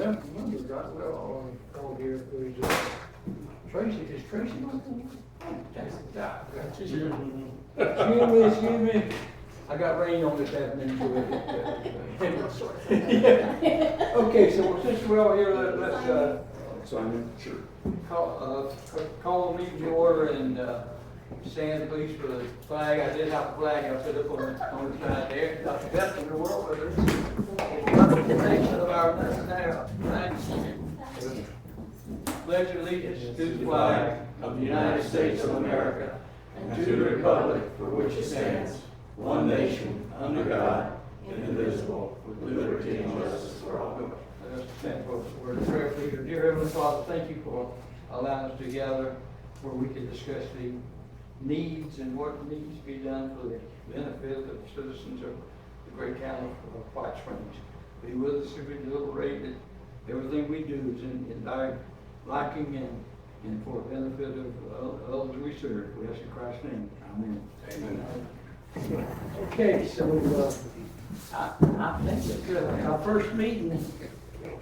remember right well on call here, it was, Tracy, is Tracy on Excuse me, I got rain on this afternoon, so okay, so since we're all here, let's, Simon, sure. call the meeting to order and, stand please for the flag. I did have a flag I put up on the side there. Not the best in the world, but it's the nation of our nation. Pledge allegiance to the flag of the United States of America and to the republic for which it stands, one nation, under God, indivisible, with liberty and justice for all. Let us stand for the word of prayer, please. Dear Heavenly Father, thank you for allowing us to gather where we can discuss the needs and what needs to be done for the benefit of the citizens of the great county of White Springs. Be with us as we deliberate that everything we do is in thy liking and for the benefit of others we serve. We ask in Christ's name. Amen. Amen. Okay, so I think it's our first meeting,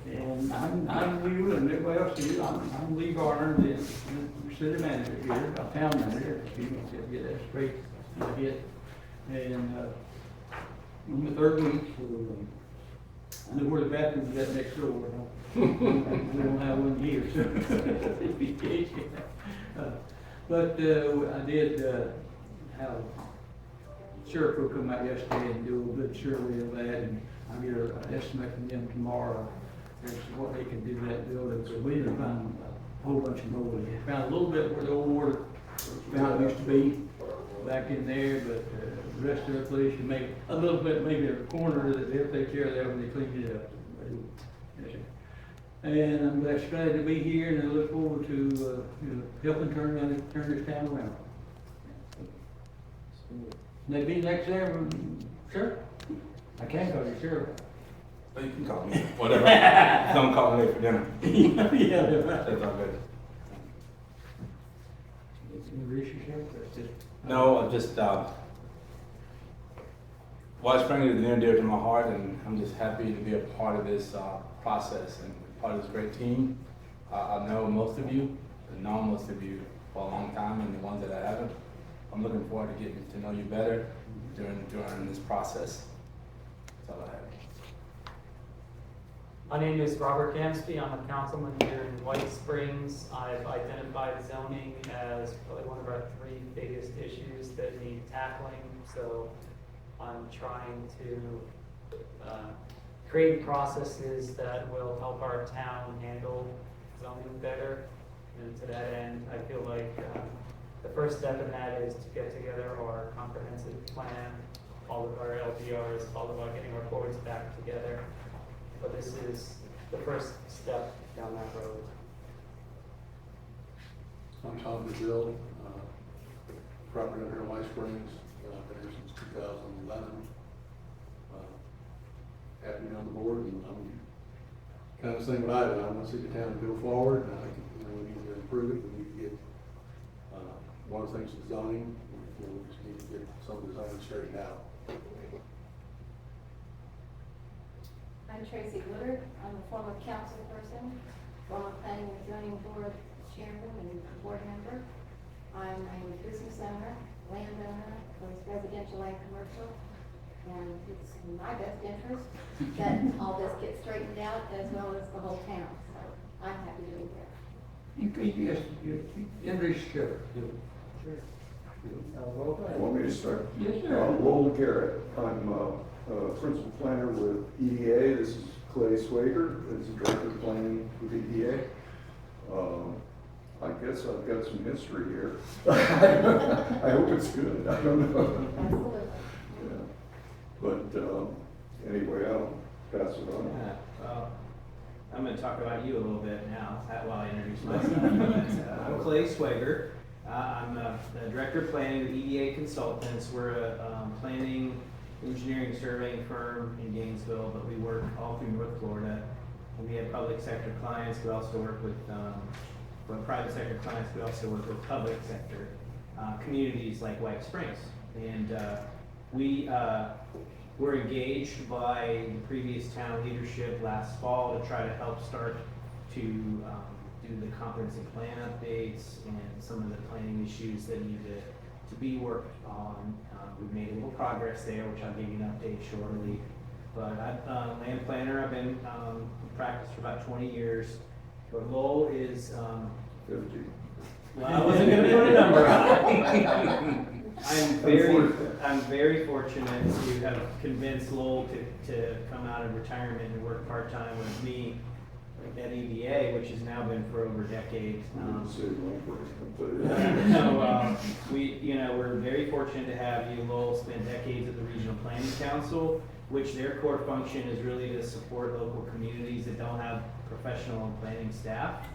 and I'm new, and everybody else is. I'm Lee Garner, the city manager here, town manager. Excuse me, to get that straight. And on the third week, so I know where the bathroom is at next door. We don't have one here, so but I did have sheriff will come out yesterday and do a good survey of that, and I'll get an estimate from them tomorrow as to what they can do to that building. So we didn't find a whole bunch of mold. We found a little bit where the old water fountain used to be back in there, but the rest of the place, you make a little bit, maybe a corner that they'll take care of that when they clean it up. And I'm glad to be here, and I look forward to helping turn this town around. Maybe next year, sure. I can call you sure. You can call me, whatever. Don't call me late for dinner. Yeah, That's all good. Just No, I just, White Springs is near and dear to my heart, and I'm just happy to be a part of this process and part of this great team. I know most of you, I've known most of you for a long time, and the ones that I haven't, I'm looking forward to getting to know you better during this process. That's all I have. My name is Robert Gamsby. I'm a councilman here in White Springs. I've identified zoning as probably one of our three biggest issues that need tackling. So I'm trying to create processes that will help our town handle zoning better. And to that end, I feel like the first step in that is to get together our comprehensive plan, all of our LDRs, all of our getting our boards back together. But this is the first step down that road. I'm Udell, property owner here in White Springs. Been here since 2011. Happy to be on the board, and I'm kind of saying what I do. I want to see the town go forward, and I think we need to improve it. We need to get one of the things is zoning. We just need to get some of the zoning straightened out. I'm Tracy Woodard. I'm a former council person, former planning and zoning board chairman and board member. I'm a business owner, landowner, both residential and commercial. And it's in my best interest that all this gets straightened out as well as the whole town. So I'm happy to be here. you introduce yourself. Sure. Want me to start? Yes, sir. Lowell Garrett. I'm principal planner with EDA. This is Clay Sweger, is the director of planning with EDA. I guess I've got some history here. I hope it's good. I don't know. Absolutely. Yeah. But anyway, I'll pass it on. Yeah, well, I'm going to talk about you a little bit now while I introduce myself. I'm Clay Sweger. I'm the director of planning with EDA Consultants. We're a planning, engineering, surveying firm in Gainesville, but we work all through North Florida. And we have public sector clients. We also work with private sector clients. We also work with public sector communities like White Springs. And we were engaged by the previous town leadership last fall to try to help start to do the comprehensive plan updates and some of the planning issues that need to be worked on. We've made a little progress there, which I'll give you an update shortly. But land planner, I've been in practice for about 20 years. But Lowell is, 50. well, I wasn't gonna put a number on it. I'm very fortunate to have convinced Lowell to come out of retirement and work part-time with me at EVA, which has now been for over a decade. We're very fortunate to have you. Lowell spent decades at the Regional Planning Council, which their core function is really to support local communities that don't have professional and planning staff.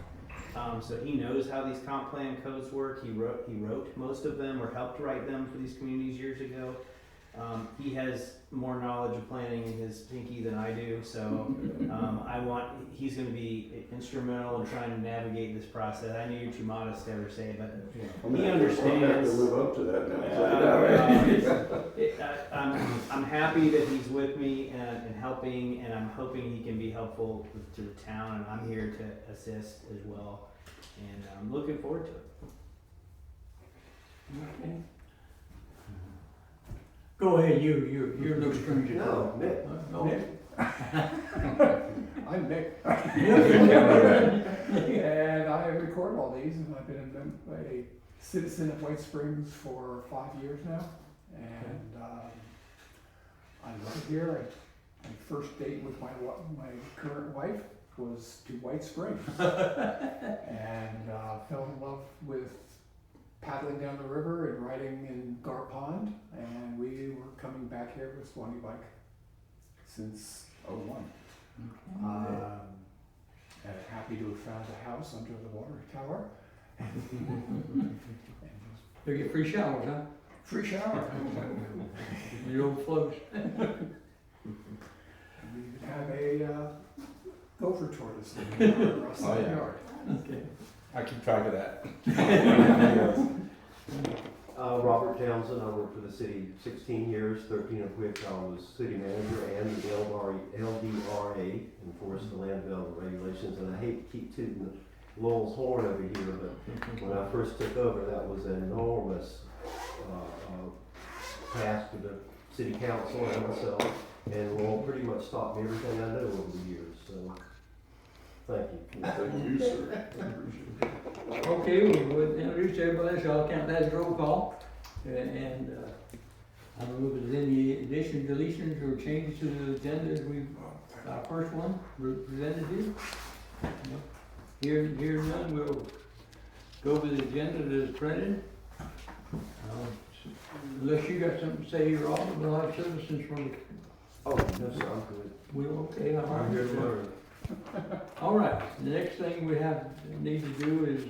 So he knows how these comp plan codes work. He wrote most of them or helped write them for these communities years ago. He has more knowledge of planning in his pinky than I do, so he's going to be instrumental in trying to navigate this process. I know you're too modest to ever say it, but he understands. I'm gonna have to live up to that now. I'm happy that he's with me and helping, and I'm hoping he can be helpful to the town, and I'm here to assist as well, and I'm looking forward to it. Okay. Go ahead, you're no stranger. No, Nick. Nick. I'm Nick. And I record all these, and I've been a citizen of White Springs for 5 years now. And I love it here. My first date with my current wife was to White Springs. And fell in love with paddling down the river and riding in Gar Pond, and we were coming back here with Swanee Bike since '01. And happy to have found a house under the water tower. You get free showers, huh? Free shower. The old floats. We even have a gopher tortoise living in our side yeah. yard. Okay. I keep track of that. Robert Townsend, I worked for the city 16 years, 13 of which I was city manager and the LDRA, enforced the land development regulations, and I hate to keep tooting Lowell's horn over here, but when I first took over, that was an enormous task to the city council and myself, and Lowell pretty much taught me everything I know over the years, so thank you. Thank you, sir. I appreciate it. Okay, we'll introduce everybody, so I'll count that as roll call. And I don't know if there's any additions, deletions, or changes to the agenda as we, our first one presented here. Here none, we'll go over the agenda that is printed. Unless you got something to say, Robert, we'll have citizens from the. Oh, no, sir, I'm good. We're okay, all right. I'm here to learn. All right, the next thing we need to do is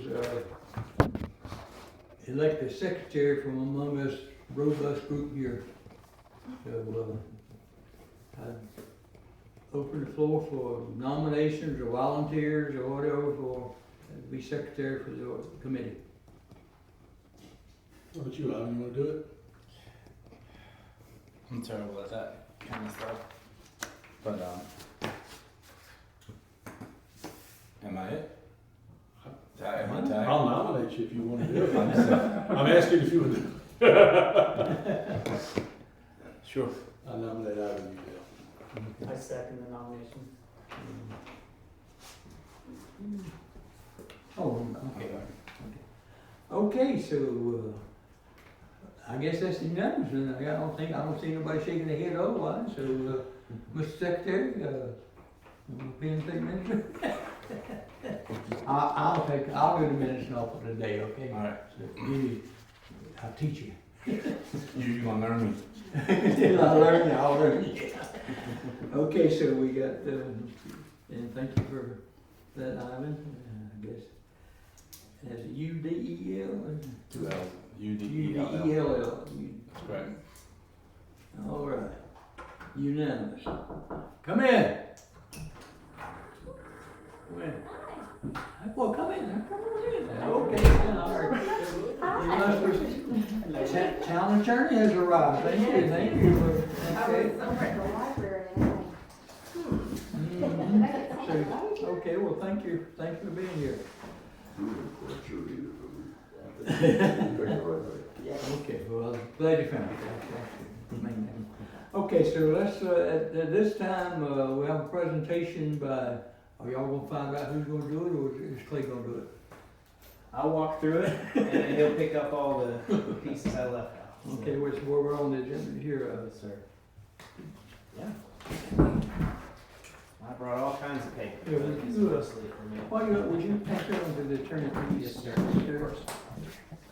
elect a secretary from among this robust group here. So I'd open the floor for nominations or volunteers or whatever for to be secretary for the committee. What about you, Ivan, you wanna do it? I'm terrible at that kind of stuff. But am I it? Am I tagged? I'll nominate you if you wanna do it. I'm asking if you would do it. Sure. I nominate Ivan Udell. I second the nomination. Oh, okay. Okay, so I guess that's unanimous, and I don't see anybody shaking their head otherwise, so Mr. Secretary, being city manager. I'll do the minutes now for today, okay? All right. So, I'll teach you. You gonna learn me? I'll learn you. Okay, so we got, and thank you for that, Ivan, I guess. As UDEL? UDELL. UDELL. That's correct. All right, unanimous. Come in. Come in. Well, come in. Come on in. Okay, all right. Town attorney has arrived. Thank you. was over at the library and Mhm. I could see it right here. Okay, well, thank you for being here. Okay, well, glad you found it. That's the main thing. Okay, so let's, at this time, we have a presentation by, are y'all gonna find out who's gonna do it, or is Clay gonna do it? I'll walk through it, and then he'll pick up all the pieces I left out. So, Okay, where we're on the agenda here, yes, sir. Yeah. I brought all kinds of paper. Yeah, but would it's you, mostly for me. would you pass that on to the attorney, please? Yes, sir.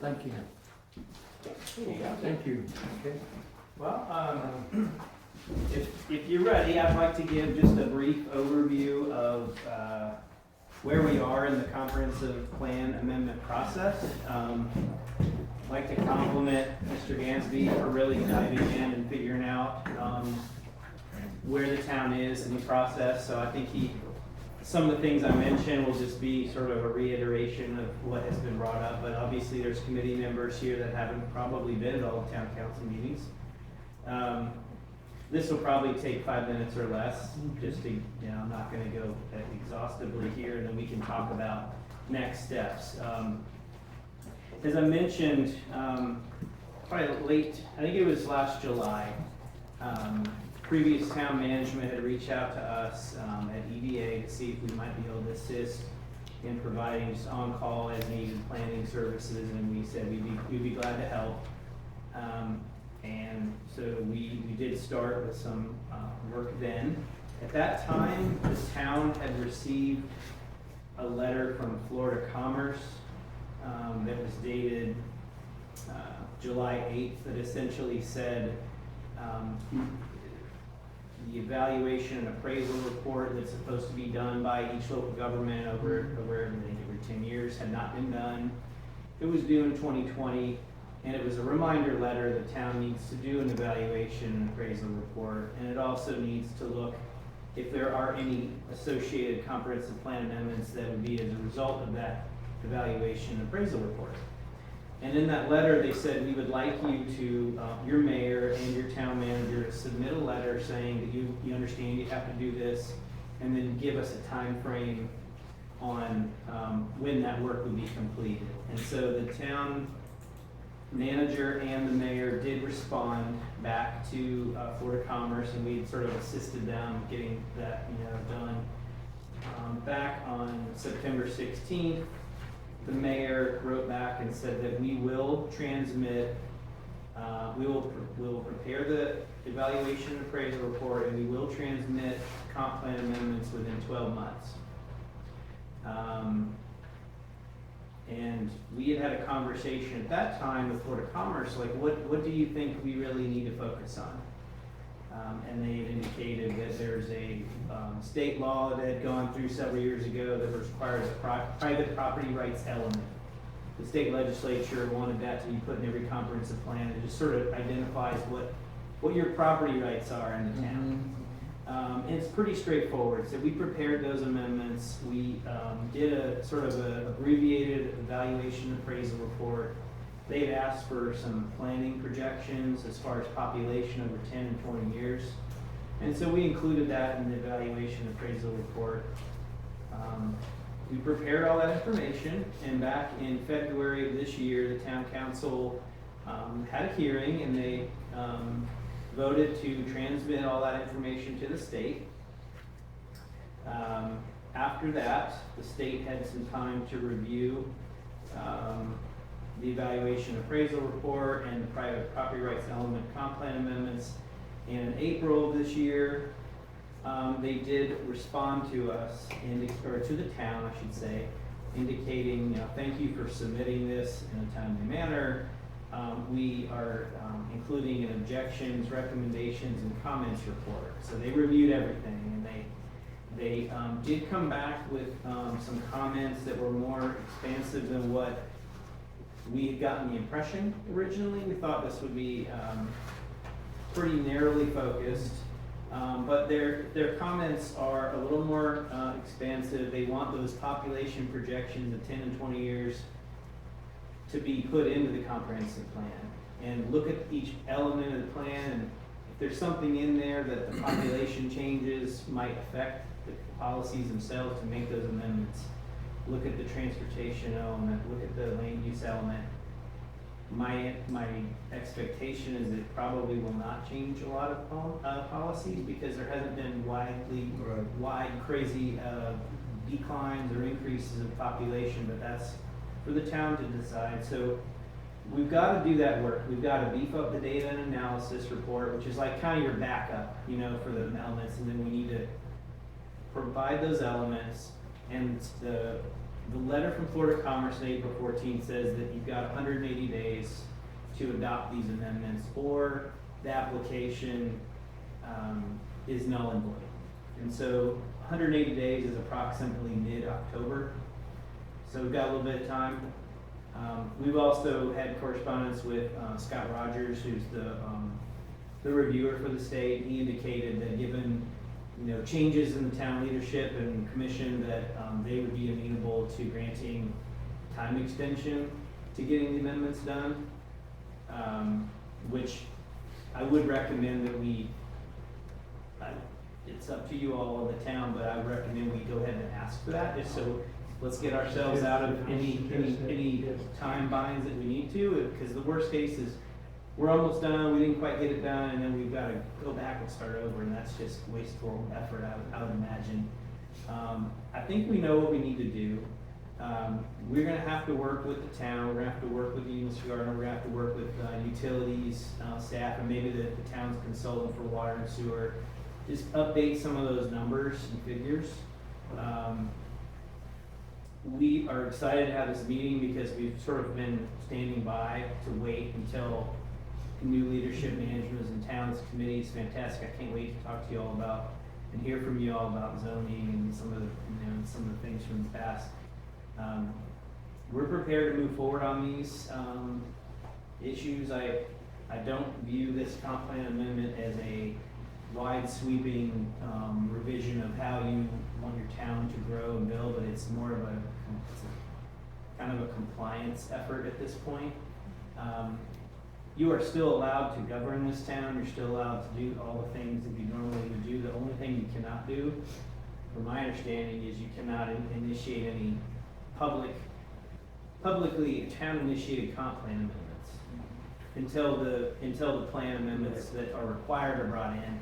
Thank you. Here you go. Thank you. Okay. Well, if you're ready, I'd like to give just a brief overview of where we are in the comprehensive plan amendment process. I'd like to compliment Mr. Gamsby for really diving in and figuring out where the town is in the process. So I think some of the things I mentioned will just be sort of a reiteration of what has been brought up, but obviously there's committee members here that haven't probably been at all the town council meetings. This will probably take 5 minutes or less, just to, I'm not gonna go exhaustively here, and then we can talk about next steps. As I mentioned, probably late, I think it was last July, previous town management had reached out to us at EDA to see if we might be able to assist in providing just on-call as needed planning services, and we said we'd be glad to help. And so we did start with some work then. At that time, the town had received a letter from Florida Commerce that was dated July 8th that essentially said the evaluation and appraisal report that's supposed to be done by each local government over every 10 years had not been done. It was due in 2020, and it was a reminder letter the town needs to do an evaluation and appraisal report, and it also needs to look if there are any associated comprehensive plan amendments that would be as a result of that evaluation and appraisal report. And in that letter, they said, we would like you to, your mayor and your town manager, to submit a letter saying that you understand you have to do this, and then give us a time frame on when that work would be completed. And so the town manager and the mayor did respond back to Florida Commerce, and we sort of assisted them getting that done. Back on September 16th, the mayor wrote back and said that we will transmit, we will prepare the evaluation and appraisal report, and we will transmit comp plan amendments within 12 months. And we had a conversation at that time with Florida Commerce, like, what do you think we really need to focus on? And they had indicated that there's a state law that had gone through several years ago that requires a private property rights element. The state legislature wanted that to be put in every comprehensive plan. It just sort of identifies what your property rights are in the town. And it's pretty straightforward. So we prepared those amendments. We did a sort of an abbreviated evaluation appraisal report. They had asked for some planning projections as far as population over 10 and 20 years. And so we included that in the evaluation appraisal report. We prepared all that information, and back in February of this year, the town council had a hearing, and they voted to transmit all that information to the state. After that, the state had some time to review the evaluation appraisal report and the private property rights element comp plan amendments. And in April of this year, they did respond to us, or to the town, I should say, indicating, thank you for submitting this in a timely manner. We are including an objections, recommendations, and comments report. So they reviewed everything, and they did come back with some comments that were more expansive than what we had gotten the impression originally. We thought this would be pretty narrowly focused, but their comments are a little more expansive. They want those population projections of 10 and 20 years to be put into the comprehensive plan and look at each element of the plan, and there's something in there that the population changes might affect the policies themselves to make those amendments. Look at the transportation element, look at the land use element. My expectation is it probably will not change a lot of policies because there hasn't been wide crazy declines or increases in population, but that's for the town to decide. So we've got to do that work. We've got to beef up the data and analysis report, which is like kind of your backup, you know, for the elements, and then we need to provide those elements. And the letter from Florida Commerce on April 14th says that you've got 180 days to adopt these amendments, or the application is null and void. And so 180 days is approximately mid-October. So we've got a little bit of time. We've also had correspondence with Scott Rogers, who's the reviewer for the state. He indicated that given changes in the town leadership and commission, that they would be amenable to granting time extension to getting the amendments done, which I would recommend that we, it's up to you all in the town, but I would recommend we go ahead and ask for that, just so let's get ourselves out of any time binds that we need to, because the worst case is we're almost done, we didn't quite get it done, and then we've got to go back and start over, and that's just wasteful effort, I would imagine. I think we know what we need to do. We're going to have to work with the town, we're going to have to work with the Garner, we're going to have to work with utilities staff, and maybe the town's consultant for water and sewer. Just update some of those numbers and figures. We are excited to have this meeting because we've sort of been standing by to wait until new leadership management is in town. This committee is fantastic. I can't wait to talk to you all about and hear from you all about zoning and some of the things from the past. We're prepared to move forward on these issues. I don't view this comp plan amendment as a wide sweeping revision of how you want your town to grow and build, but it's more of a kind of a compliance effort at this point. You are still allowed to govern this town. You're still allowed to do all the things that you normally would do. The only thing you cannot do, from my understanding, is you cannot initiate any publicly town-initiated comp plan amendments until the plan amendments that are required are brought in.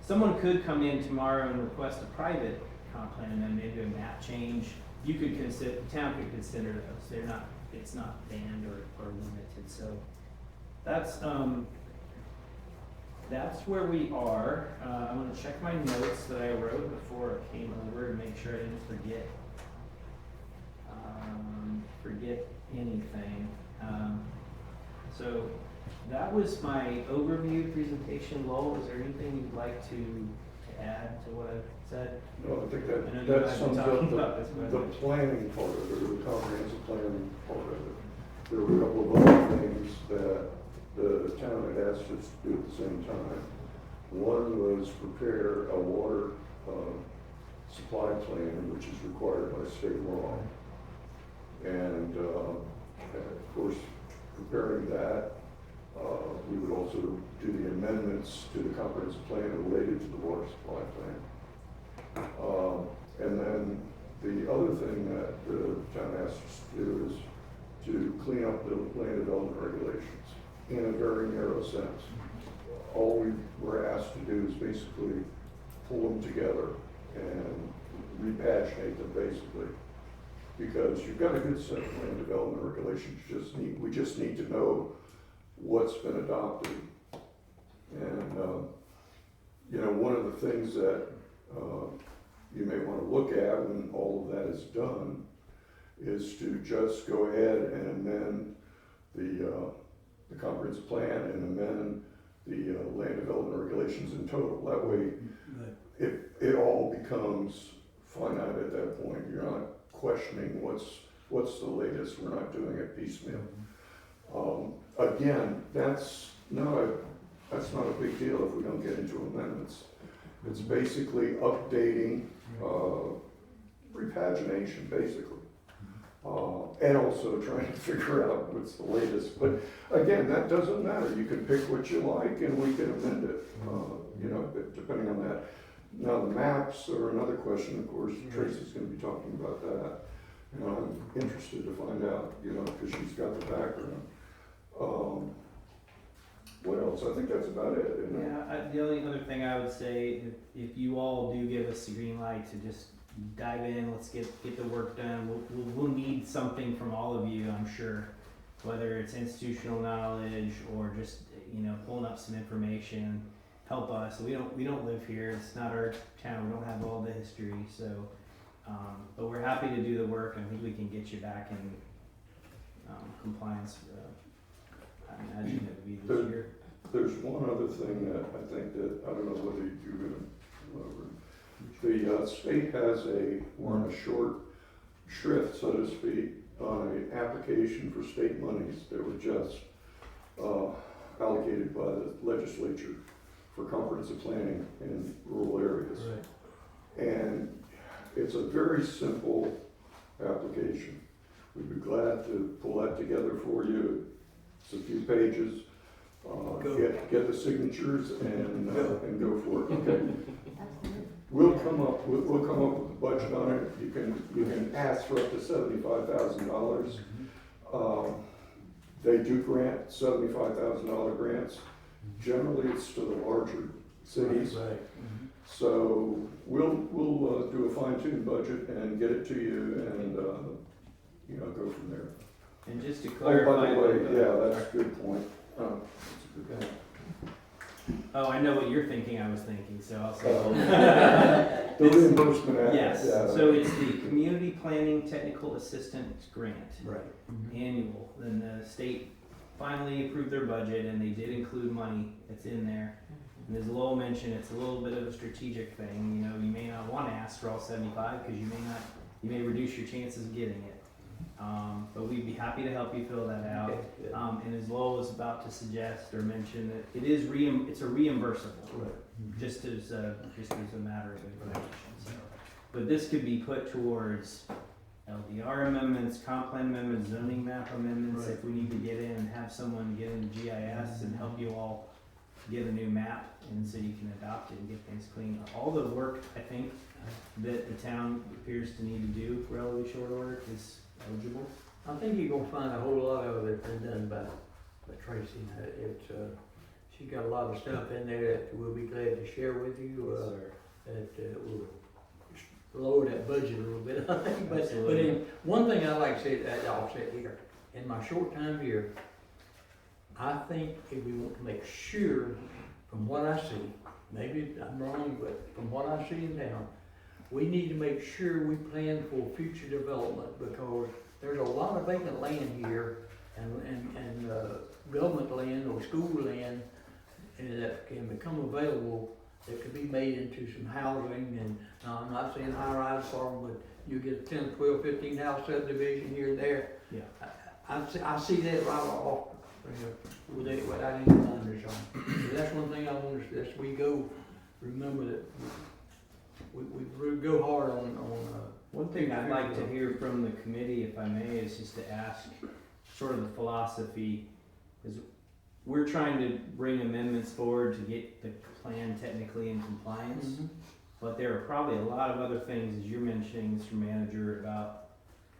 Someone could come in tomorrow and request a private comp plan amendment, maybe a map change. You could consider, the town could consider those. They're not, it's not banned or limited. So that's where we are. I'm gonna check my notes that I wrote before I came over to make sure I didn't forget anything. So that was my overview presentation. Lowell, is there anything you'd like to add to what I've said? No, I think I know you that guys sums been up talking about this, but- the planning part of it, or the comprehensive planning part of it. There were a couple of other things that the town had asked us to do at the same time. One was prepare a water supply plan, which is required by state law. And of course, preparing that, we would also do the amendments to the comprehensive plan related to the water supply plan. And then the other thing that the town asked us to do is to clean up the land development regulations in a very narrow sense. All we were asked to do is basically pull them together and repaginate them basically. Because you've got a good set of land development regulations, we just need to know what's been adopted. And one of the things that you may want to look at when all of that is done is to just go ahead and amend the comprehensive plan and amend the land development regulations in total. That way, it all becomes finite at that point. You're not questioning what's the latest. We're not doing it piecemeal. Again, that's not a big deal if we don't get into amendments. It's basically updating, repagination, basically. And also trying to figure out what's the latest. But again, that doesn't matter. You can pick what you like and we can amend it, you know, depending on that. Now, the maps are another question, of course. Tracy's gonna be talking about that. And I'm interested to find out, you know, because she's got the background. What else? I think that's about it, isn't it? Yeah, the only other thing I would say, if you all do give us the green light to just dive in, let's get the work done. We'll need something from all of you, I'm sure, whether it's institutional knowledge or just, you know, pulling up some information. Help us. We don't live here. It's not our town. We don't have all the history. So, but we're happy to do the work, and I think we can get you back in compliance. I imagine it would be this year. There's one other thing that I think that, I don't know whether you're gonna, the state has we're on a short shrift, so to speak, on an application for state monies that were just allocated by the legislature for comprehensive planning in rural areas. Right. And it's a very simple application. We'd be glad to pull that together for you. It's a few pages. Get the signatures and go for it. Okay. We'll come up with a budget on it. You can ask for up to $75,000. They do grant $75,000 grants. Generally, it's to the larger cities. Right. So we'll do a fine-tuned budget and get it to you, and you know, go from there. And just to clarify. Oh, by the way, yeah, that's a good point. Oh, I know what you're thinking. I was thinking, so I'll say. The reimbursement act. Yes. Yeah. So it's the Community Planning Technical Assistance Grant. Right. Annual. Then the state finally approved their budget, and they did include money that's in there. And as Lowell mentioned, it's a little bit of a strategic thing. You know, you may not want to ask for all 75 because you may reduce your chances of getting it. But we'd be happy to help you fill that out. And as Lowell was about to suggest or mention, that it is it's a reimbursable, right. just as a matter of information. So, but this could be put towards LDR amendments, comp plan amendments, zoning map amendments. Right. If we need to get in and have someone get into GIS and help you all get a new map, and so you can adopt it and get things clean. All the work I think that the town appears to need to do relatively short order is eligible. I think you're gonna find a whole lot of it been done by Tracy. She's got a lot of stuff in there that we'll be glad to share with you. That will lower that budget a little bit, I think. But one thing I like to say that I'll say here, in my short time here, I think if we want to make sure, from what I see, maybe I'm wrong, but from what I see now, we need to make sure we plan for future development, because there's a lot of vacant land here and government land or school land that can become available that could be made into some housing. And I'm not saying high-rise farm, but you get a 10, 12, 15 house subdivision here and there. Yeah. I see that right off without any blunders on. So that's one thing I want us, as we go, remember that we go hard on. One thing I'd like to hear from the committee, if I may, is just to ask sort of the philosophy, because we're trying to bring amendments forward to get the plan technically in compliance, but there are probably a lot of other things, as you're mentioning, Mr. Manager, about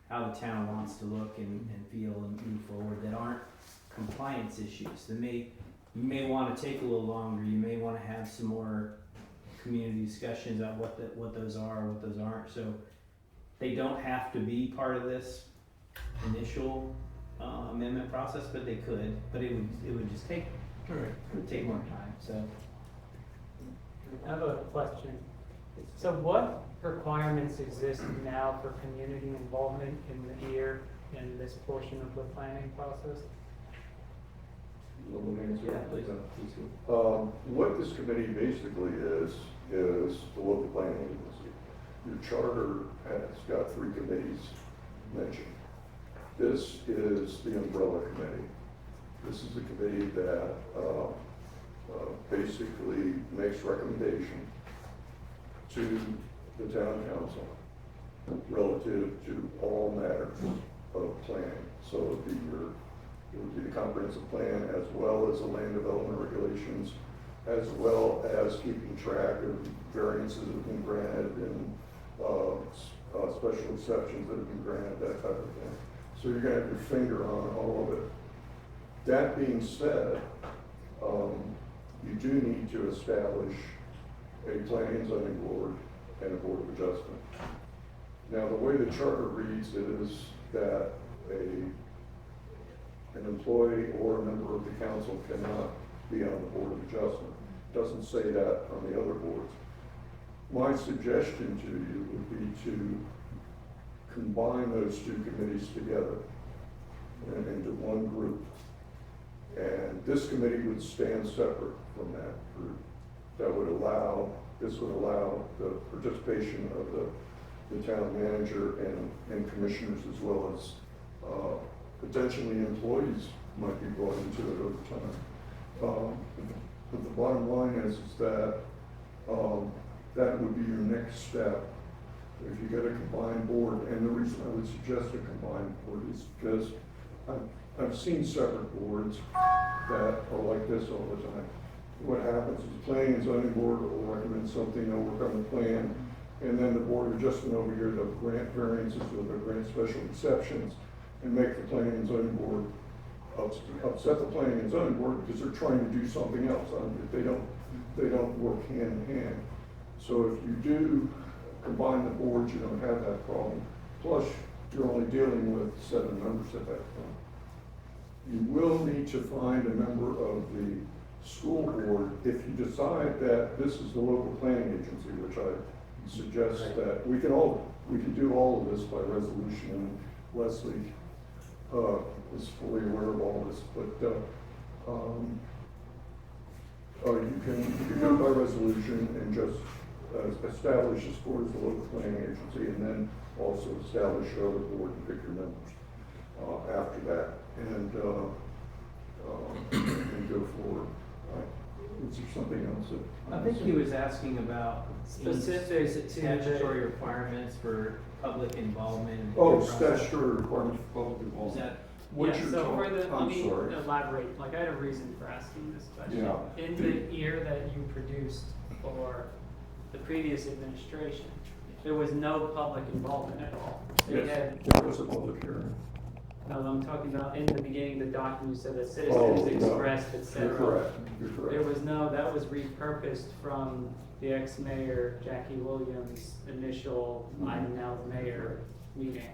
how the town wants to look and feel and move forward that aren't compliance issues. You may want to take a little longer. You may want to have some more community discussions about what those are, what those aren't. So they don't have to be part of this initial amendment process, but they could. But it would just take more time. So I have a question. So what requirements exist now for community involvement in this portion of the planning process? What this committee basically is the local planning agency. Your charter has got 3 committees mentioned. This is the umbrella committee. This is the committee that basically makes recommendation to the town council relative to all matters. of planning. So it would be the comprehensive plan as well as the land development regulations, as well as keeping track of variances that have been granted and special exceptions that have been granted, that type of thing. So you're gonna have your finger on all of it. That being said, you do need to establish a planning and zoning board and a board of adjustment. Now, the way the charter reads is that an employee or a member of the council cannot be on the board of adjustment. It doesn't say that on the other boards. My suggestion to you would be to combine those two committees together and into one group. And this committee would stand separate from that group. This would allow the participation of the town manager and commissioners, as well as potentially employees might be brought into it over time. But the bottom line is that that would be your next step. If you get a combined board, and the reason I would suggest a combined board is because I've seen separate boards that are like this all the time. What happens is the planning and zoning board will recommend something, they'll work on the plan, and then the board of adjustment over here, they'll grant variances or they'll grant special exceptions and make the planning and zoning board upset the planning and zoning board because they're trying to do something else. They don't work hand in hand. So if you do combine the boards, you don't have that problem. Plus, you're only dealing with 7 members at that point. You will need to find a member of the school board if you decide that this is the local planning agency, which I suggest that we can do all of this by resolution, and Leslie is fully aware of all this, but you can do it by resolution and just establish this board as the local planning agency, and then also establish your other board and pick your members after that, and go forward. Is there something else that? I think he was asking about Specific to statutory requirements for public involvement. in the Oh, process. statutory requirements for public Is involvement. that, What Yeah, you're so for talking, the, let I'm me sorry. elaborate, like I had a reason for asking this question. Yeah. In the year that you produced for the previous administration, there was no public involvement at all. They Yes, had, there was a public hearing. no, I'm talking about in the beginning, the document said that Oh, citizens no. expressed, et cetera. You're correct, you're There correct. was no, that was repurposed from the ex-mayor Jackie Williams' initial I'm now the mayor meeting.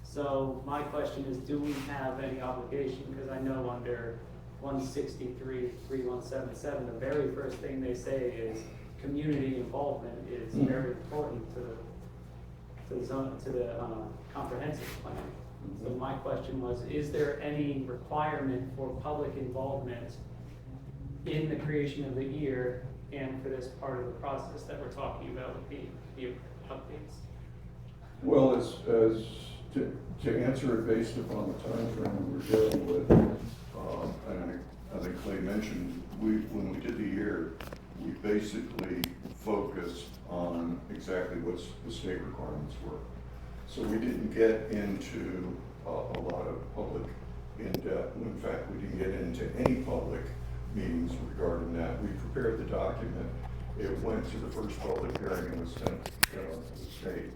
So my question is, do we have any obligation, because I know under 163.3177, the very first thing they say is community involvement is very important to the comprehensive plan. So my question was, is there any requirement for public involvement in the creation of the year and for this part of the process that we're talking about with the updates? Well, to answer it based upon the timeframe we're dealing with, and I think Clay mentioned, when we did the year, we basically focused on exactly what the state requirements were. So we didn't get into a lot of public in-depth. In fact, we didn't get into any public meetings regarding that. We prepared the document. It went to the first public hearing and was sent to the state.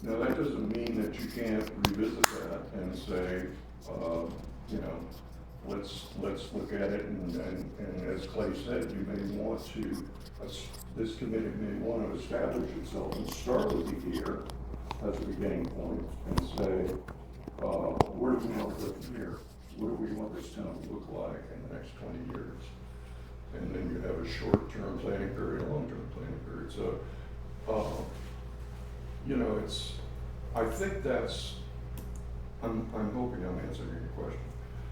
Now, that doesn't mean that you can't revisit that and say, let's look at it, and as Clay said, you may want to, this committee may want to establish itself and start with the year as a beginning point and say, where do we want to go from here? What do we want this town to look like in the next 20 years? And then you have a short-term planning period, a long-term planning period. So, I think I'm hoping I'm answering your question.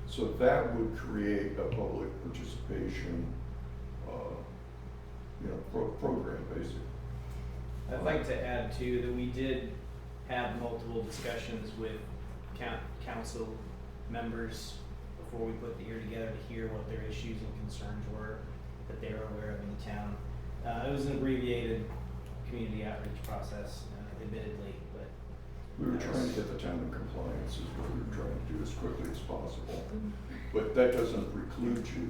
So that would create a public participation, program, basically. I'd like to add too, that we did have multiple discussions with council members before we put the year together to hear what their issues and concerns were that they were aware of in the town. It was an abbreviated community outreach process, admittedly, but We were trying to get the town in compliance is what we were trying to do as quickly as possible. But that doesn't preclude you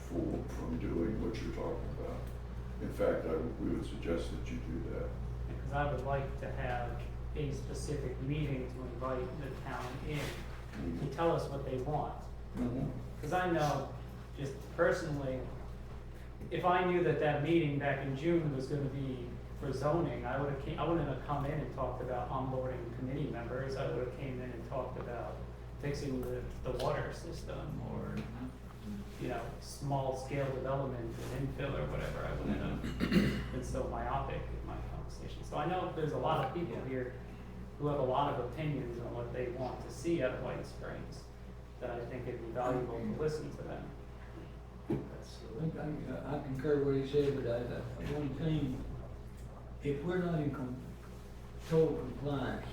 from doing what you're talking about. In fact, we would suggest that you do that. Because I would like to have a specific meeting to invite the town in to tell us what they want. Because I know, just personally, if I knew that that meeting back in June was gonna be for zoning, I wouldn't have come in and talked about onboarding committee members. I would've came in and talked about fixing the water system or, you know, small scale development and infill or whatever. I wouldn't have been so myopic in my conversation. So I know there's a lot of people here who have a lot of opinions on what they want to see out of White Springs, that I think it'd be valuable to listen to them. I concur with what he said, but one thing, if we're not in total compliance,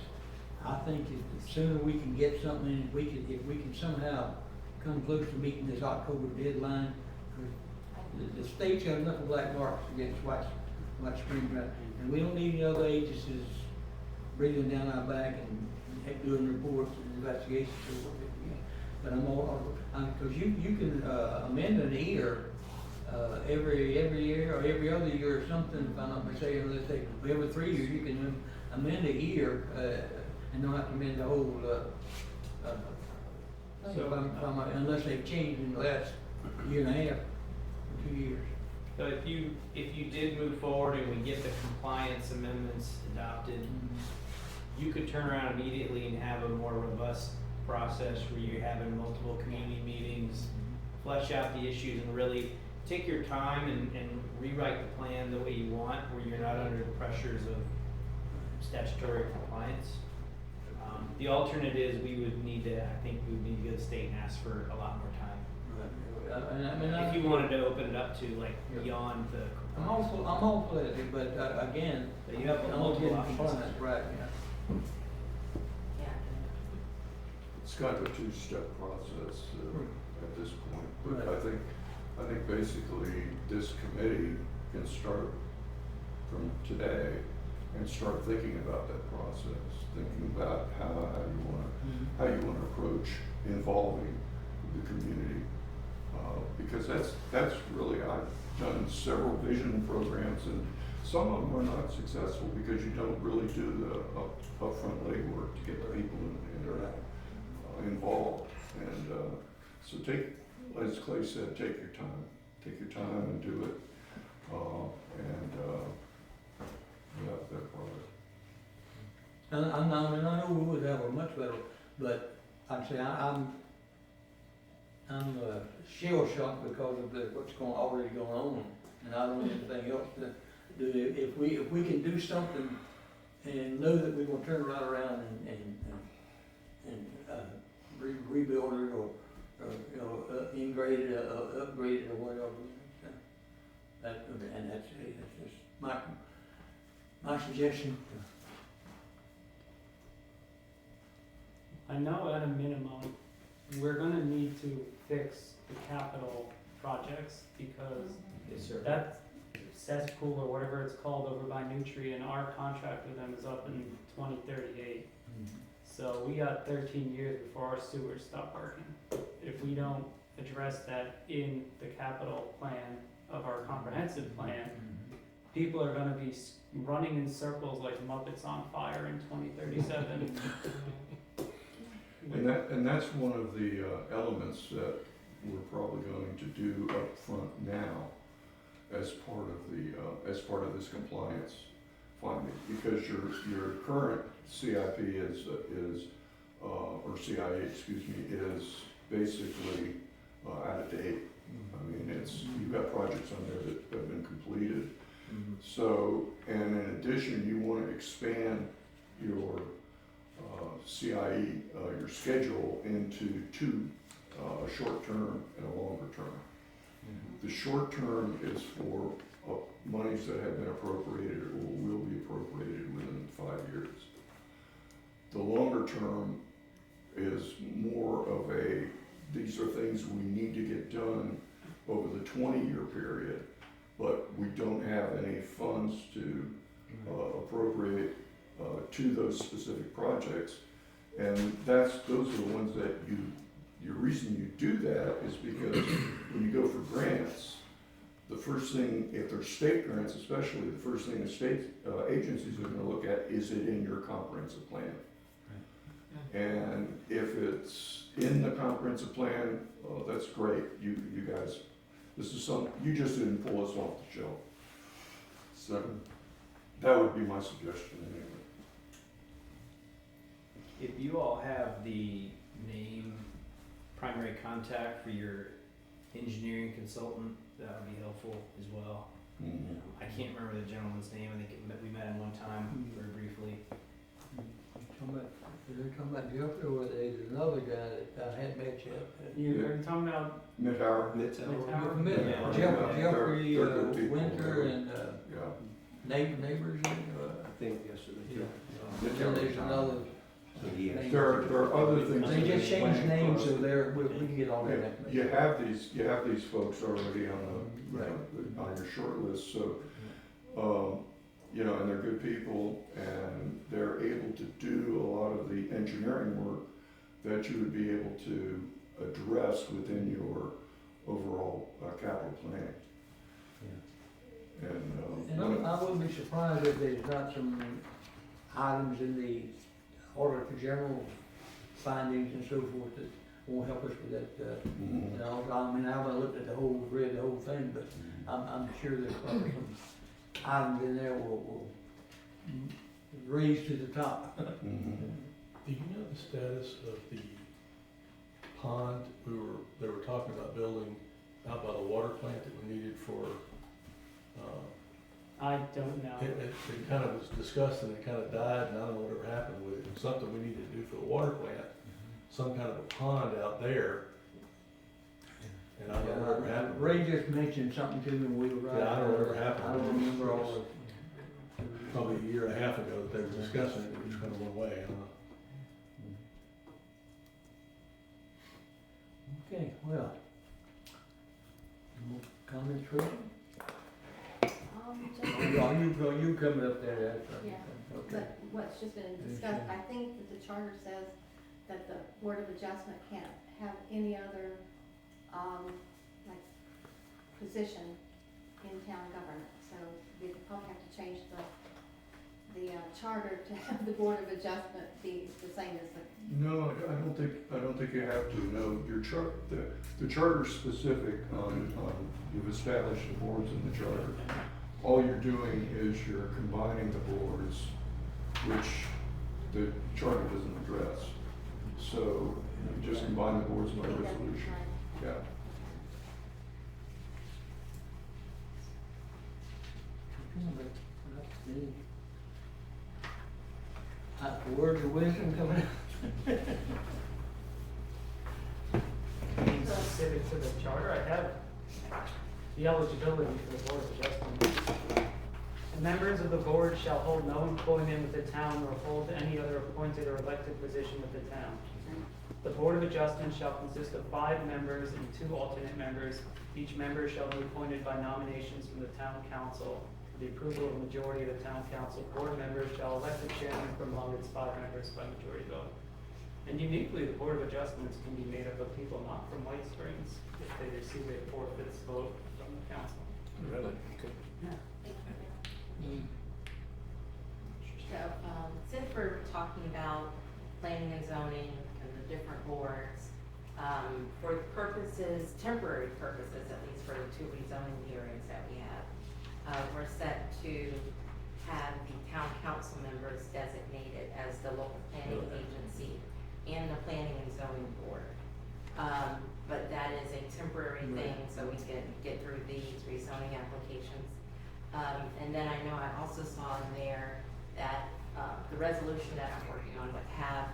I think the sooner we can get something, if we can somehow come close to meeting this October deadline, because the state's got enough of black marks against White Springs, and we don't need any other agencies breathing down our back and doing reports and investigations. But because you can amend an year every year or every other year or something, if I'm not mistaken, let's say every 3 years, you can amend a year and don't have to amend the whole unless they've changed in the last year and a half or 2 years. So if you did move forward and we get the compliance amendments adopted, you could turn around immediately and have a more robust process where you're having multiple community meetings, flesh out the issues, and really take your time and rewrite the plan the way you want, where you're not under the pressures of statutory compliance. The alternate is we would need to go to the state and ask for a lot more time. If you wanted to open it up to like beyond the I'm all for that, but again, but you have I'm multiple getting compliance, options. right, It's kind of a two-step process at this point. But Right. I think basically this committee can start from today and start thinking about that process, thinking about how you want to approach involving the community. Because that's really, I've done several vision programs, and some of them are not successful because you don't really do the upfront legwork to get the people involved. And so as Clay said, take your time and do it. That part. I know we would have a much better, but I'm saying I'm shell shocked because of what's already going on, and I don't have anything else to do. If we can do something and know that we're gonna turn right around and rebuild it or ingrade it, upgrade it or whatever. And that's just my suggestion. I know at a minimum, we're gonna need to fix the capital projects because Yes, sir. that cesspool or whatever it's called over by Nutrient, our contract with them is up in 2038. So we got 13 years before our sewers stop working. If we don't address that in the capital plan of our comprehensive plan, people are gonna be running in circles like Muppets on fire in 2037. And that's one of the elements that we're probably going to do up front now as part of this compliance finding, because your current CIP is or CIA, excuse me, is basically out of date. I mean, you've got projects on there that have been completed. So, and in addition, you want to expand your CIE, your schedule into two, a short term and a longer term. The short term is for monies that have been appropriated or will be appropriated within 5 years. The longer term is more of these are things we need to get done over the 20-year period, but we don't have any funds to appropriate to those specific projects. And those are the ones that your reason you do that is because when you go for grants, the first thing, if they're state grants especially, the first thing the state agencies are gonna look at, is it in your comprehensive plan? And if it's in the comprehensive plan, that's great, you guys, this is something, you just didn't pull us off the shelf. So, that would be my suggestion anyway. If you all have the name, primary contact for your engineering consultant, that would be helpful as well. I can't remember the gentleman's name, I think we met him one time, very briefly. They're talking about Jeffrey, or there's another guy that I hadn't met yet. Are you talking about Mid-hour? Midtown? Yeah, Yeah. Jeffrey, They're good people. Winter and, Yeah. neighbors, I think yesterday. yeah. Then there's another. There are other things. They that just they changed plan names, for so us. we can get all that information. You have these folks already on on your short list, so, you know, and they're good people, and they're able to do a lot of the engineering work that you would be able to address within your overall capital planning. And, I wouldn't be surprised if there's not some items in the Auditor General findings and so forth that won't help us with that, you know, I mean, I haven't looked at read the whole thing, but I'm sure there's probably some items in there will raise to the top. Do you know the status of the pond they were talking about building out by the water plant that we needed for, I don't know. it kind of was discussed and it kind of died, and I don't know whatever happened with it. It's something we needed to do for the water plant, some kind of a pond out there. And I don't know whatever happened. Ray just mentioned something to me when we were riding. Yeah, I don't know whatever happened. I don't remember all of it. Probably a year and a half ago that they were discussing it, it just kind of went away, I don't know. Okay, well. More comments, Tracy? You coming up there, Yeah. okay. But what's just been discussed, I think that the charter says that the Board of Adjustment can't have any other, like, position in town government. So we probably have to change the charter to have the Board of Adjustment be the same as the. No, I don't think you have to. No, your the charter's specific on, you've established the boards in the charter. All you're doing is you're combining the boards, which the charter doesn't address. So you just combine the boards by resolution. Yeah. Words of wisdom coming out. Being specific to the charter, I have the eligibility for the Board of Adjustment. The members of the board shall hold no employment with the town or hold any other appointed or elected position with the town. The Board of Adjustment shall consist of 5 members and 2 alternate members. Each member shall be appointed by nominations from the town council. With the approval of the majority of the town council, board members shall elect the chairman from among its 5 members by majority vote. And uniquely, the Board of Adjustments can be made up of people not from White Springs if they receive a 4/5 vote from the council. Really? So, since we're talking about planning and zoning and the different boards, for purposes, temporary purposes, at least for the 2 rezoning hearings that we have, we're set to have the town council members designated as the local planning agency and the planning and zoning board. But that is a temporary thing, so we can get through these rezoning applications. And then I know I also saw in there that the resolution that I'm working on would have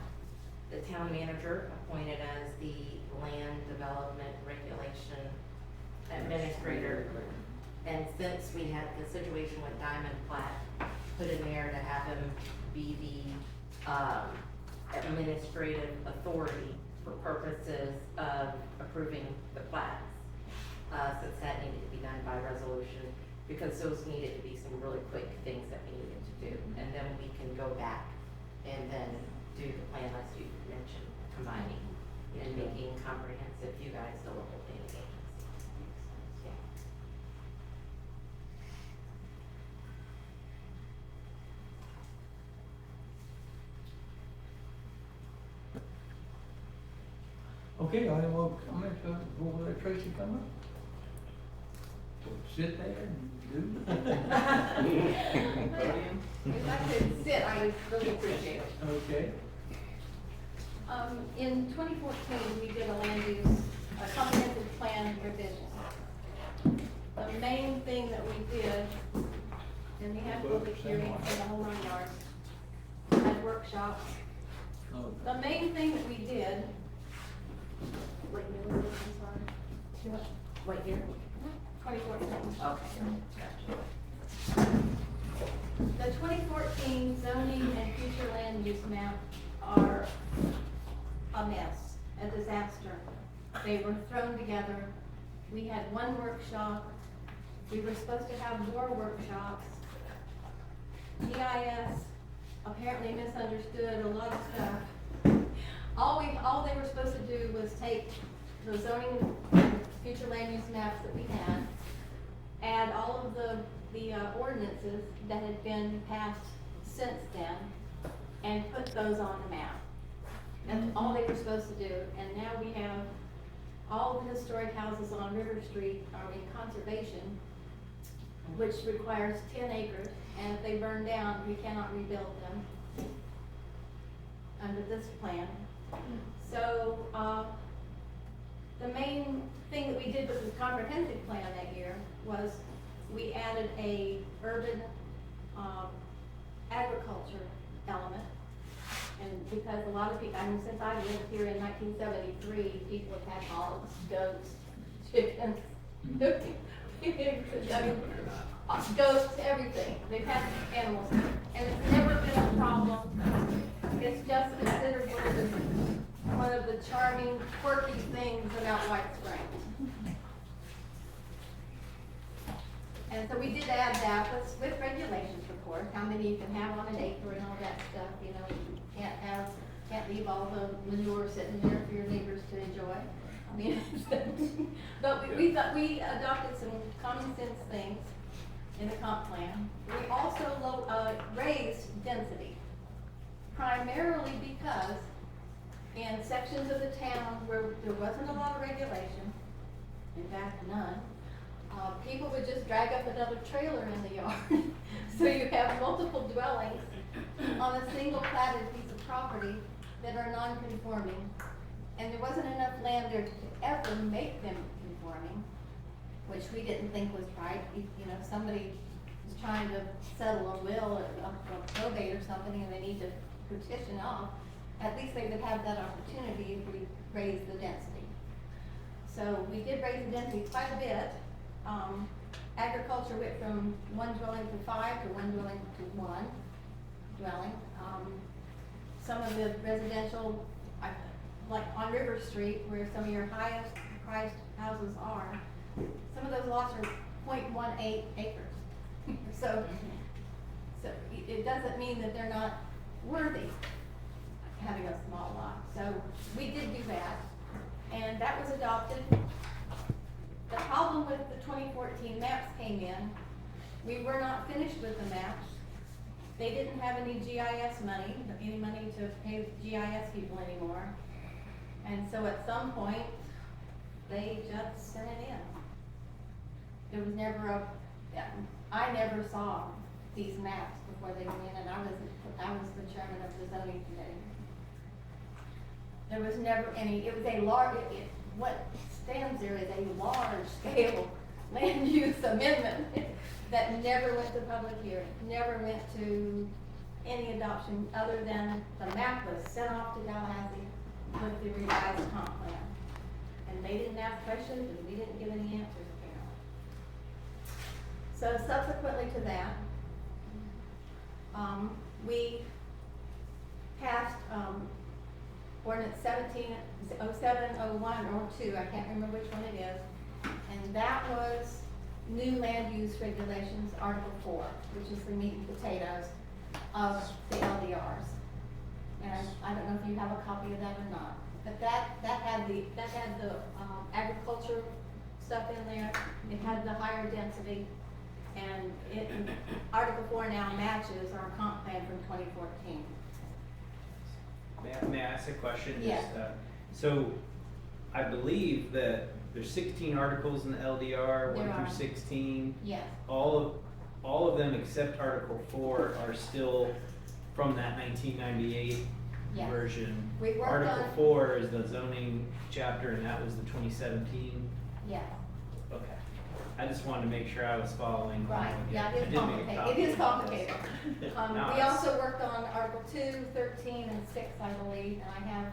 the town manager appointed as the land development regulation administrator. And since we had the situation with Diamond Plat, put in there to have him be the administrative authority for purposes of approving the plats, since that needed to be done by resolution. because those needed to be some really quick things that we needed to do. And then we can go back and then do the plan as you mentioned, combining and making comprehensive, you guys, the local planning agency. Yeah. Okay, I will comment, will let Tracy come up? Sit there and do. If I could sit, I would really appreciate it. Okay. In 2014, we did a land use, a comprehensive plan revision. The main thing that we did, and we had public hearings for the whole 9 yards, had workshops. The main thing that we did, wait, I'm sorry. What year? 2014. Okay, gotcha. The 2014 zoning and future land use map are a mess, a disaster. They were thrown together. We had one workshop. We were supposed to have more workshops. GIS apparently misunderstood a lot of stuff. All they were supposed to do was take the zoning and future land use maps that we had, add all of the ordinances that had been passed since then, and put those on the map. That's all they were supposed to do, and now we have all the historic houses on River Street are in conservation, which requires 10 acres, and if they burn down, we cannot rebuild them under this plan. So, the main thing that we did with the comprehensive plan that year was we added a urban, agriculture element. And because a lot of people, I mean, since I lived here in 1973, people have had hogs, goats, chickens, I mean, goats, everything. They've had animals, and it's never been a problem. It's just considered one of the charming, quirky things about White Springs. And so we did add that, but with regulations, of course, how many you can have on an acre and all that stuff, you know. You can't leave all the manure sitting there for your neighbors to enjoy. I mean, but we thought we adopted some common sense things in the comp plan. We also raised density, primarily because in sections of the town where there wasn't a lot of regulation, in fact, none, people would just drag up another trailer in the yard. So you have multiple dwellings on a single platted piece of property that are non-conforming. And there wasn't enough land there to ever make them conforming, which we didn't think was right. You know, somebody was trying to settle a will or a probate or something and they need to petition off, at least they would have that opportunity if we raised the density. So we did raise the density quite a bit. Agriculture went from 1 dwelling to 5 to 1 dwelling to 1 dwelling. Some of the residential, like on River Street, where some of your highest priced houses are, some of those lots are 0.18 acres. So it doesn't mean that they're not worthy having a small lot. So we did do that, and that was adopted. The problem with the 2014 maps came in. We were not finished with the maps. They didn't have any GIS money, any money to pay GIS people anymore. And so at some point, they just sent it in. There was never I never saw these maps before they went in, and I was the chairman of the zoning committee. There was never any, it was a large, what stands there is a large scale land use amendment that never went to public hearing, never went to any adoption other than the map was sent off to Tallahassee with the revised comp plan. And they didn't ask questions and we didn't give any answers apparently. So subsequently to that, we passed ordinance 170701 or 02, I can't remember which one it is. And that was new land use regulations, Article 4, which is the meat and potatoes of the LDRs. And I don't know if you have a copy of that or not, but that had the agriculture stuff in there. It had the higher density, and Article 4 now matches our comp plan from 2014. May I ask a question? Yeah. Just, so, I believe that there's 16 articles in the LDR, There 1 are. through 16. Yes, All of them except Article 4 are still from that 1998 yes. version. We worked Article on, 4 is the zoning chapter, and that was the 2017. yes, Okay. I just wanted to make sure I was following. along right, with you. yeah, I it is did make a complicated. copy It is of complicated. this. We No, it's- also worked on Article 2, 13, and 6, I believe, and I have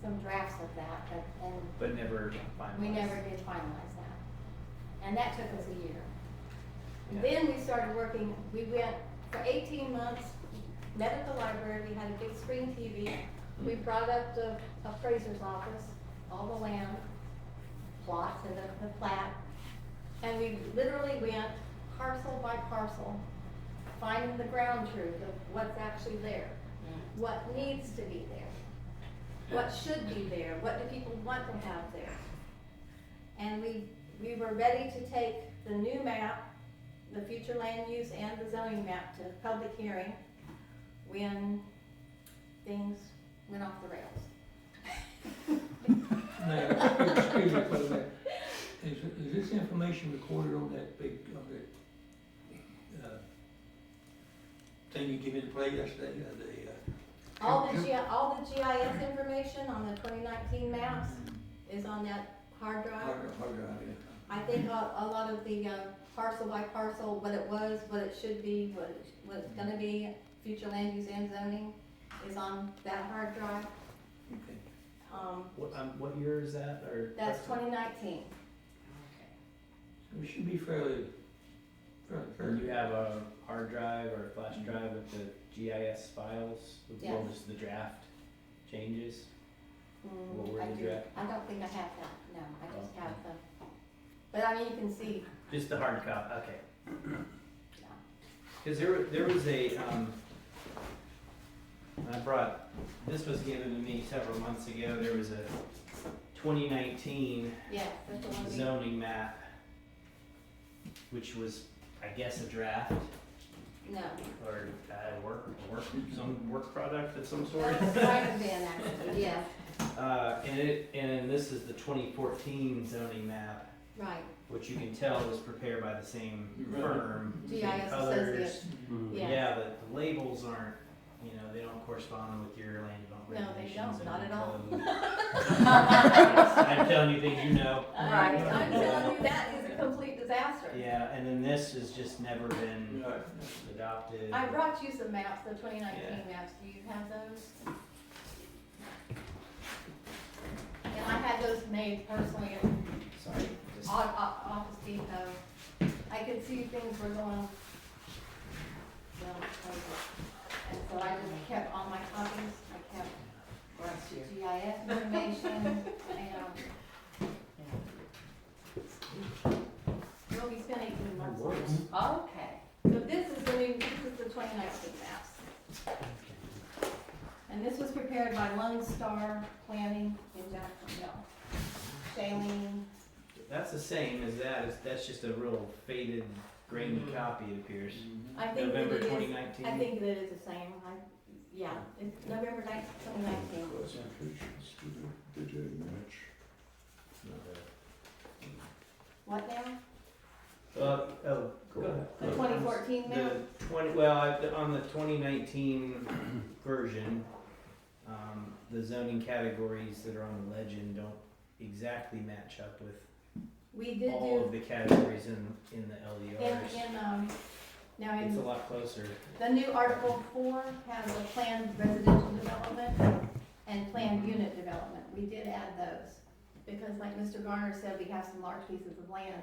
some drafts of that, and But never finalized. we never did finalize that. And that took us a year. Yeah. Then we started working, we went for 18 months, met at the library, we had a big screen TV. We brought up the appraiser's office, all the land plots and the plat. And we literally went parcel by parcel, finding the ground truth of what's actually there, what needs to be there, what should be there, what do people want to have there. And we were ready to take the new map, the future land use and the zoning map to public hearing when things went off the rails. Now, excuse me for a minute. Is this information recorded on that big, thing you gave me to play yesterday, All the GIS information on the 2019 maps is on that hard drive. hard drive, yeah. I think a lot of the parcel by parcel, what it was, what it should be, what it's gonna be, future land use and zoning is on that hard drive. Okay. What year is that? Or That's 2019. So it should be fairly. Or do you have a hard drive or a flash drive with the GIS files, with Yes. what was the draft changes? What were I the do. draft? I don't think I have that, no, I just have the, but I mean, you can see, Just the hard copy, okay. yeah. Cause there was a, this was given to me several months ago, there was a 2019 Yeah, that's the one we. zoning map, which was, I guess, a draft No. or some work product of some sort. That might have been actually, yeah, And this is the 2014 zoning map, right, which you can tell was prepared by the same firm, same GIS colors. Associates, yeah. Yeah, the labels aren't, they don't correspond with your land development No, they regulations. don't, not and at all. code. I'm telling you things you know. Right, I'm telling you, that is a complete disaster. Yeah, and then this has just never been Right. adopted. I brought you some maps, the 2019 Yeah. maps, do you have those? And I had those made personally at Sorry, just. Office Depot. I could see things were going, and so I just kept all my copies, I kept GIS information, and we'll be spending 18 months on this. Okay, so this is the 2019 maps. And this was prepared by Lone Star Planning in Jacksonville. Shailene, That's the same as that. That's just a real faded, grainy copy, it appears. I think that November it is, 2019. I think that it is the same, yeah, it's November 9th, 2019. What now? Oh, go ahead. The 2014 map? On the 2019 version, the zoning categories that are on the legend don't exactly match up with We did all of do, the categories in the LDRs. now It's a in, lot closer. the new Article 4 has a planned residential development and planned unit development. We did add those, because like Mr. Garner said, we have some large pieces of land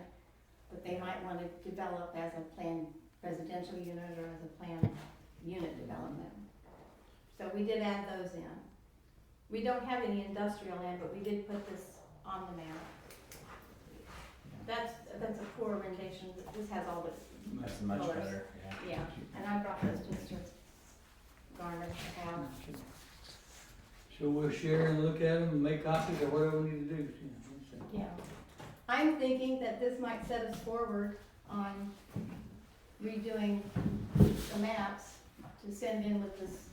that they might want to develop as a planned residential unit or as a planned unit development. So we did add those in. We don't have any industrial land, but we did put this on the map. That's a poor rendition, this has all the, That's much Colors. better, yeah. yeah, and I brought those to Mr. Garner to have. So we'll share and look at them and make copies or whatever we need to do. Yeah. I'm thinking that this might set us forward on redoing the maps to send in with this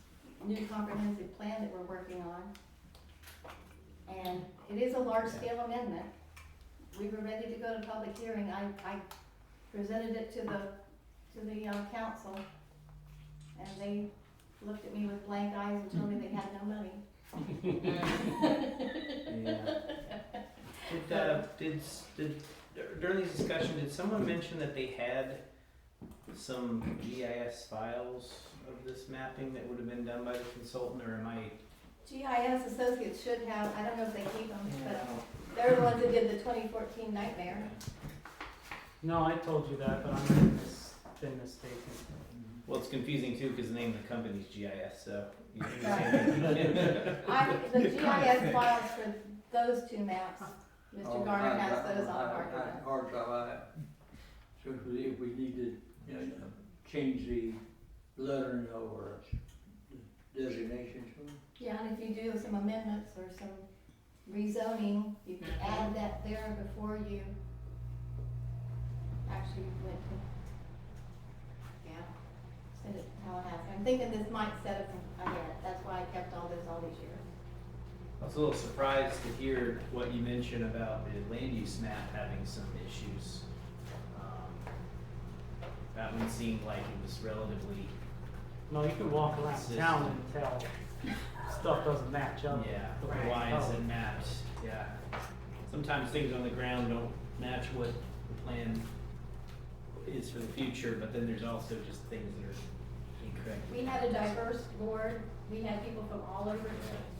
new comprehensive plan that we're working on. And it is a large-scale amendment. We were ready to go to public hearing. I presented it to the council, and they looked at me with blank eyes and told me they had no money. Yeah. Did during these discussions, did someone mention that they had some GIS files of this mapping that would have been done by the consultant, or am I? GIS Associates should have, I don't know if they keep them, but they're the ones that did the 2014 nightmare. No, I told you that, but I might have been mistaken. Well, it's confusing too, because the name of the company's GIS, so. You The GIS files for those two maps, Mr. Garner has those on hard drive. Hard drive. So if we need to, change the lettering or designations. Yeah, and if you do some amendments or some rezoning, you can add that there before you actually went to, send it how it has. I'm thinking this might set us ahead, that's why I kept all this all these years. I was a little surprised to hear what you mentioned about the land use map having some issues. That one seemed like it was relatively, No, you can walk around town and tell stuff doesn't match up. yeah, the way it's why is colored. it mapped? Yeah. Sometimes things on the ground don't match what the plan is for the future, but then there's also just things that are incorrect. We had a diverse board, we had people from all over,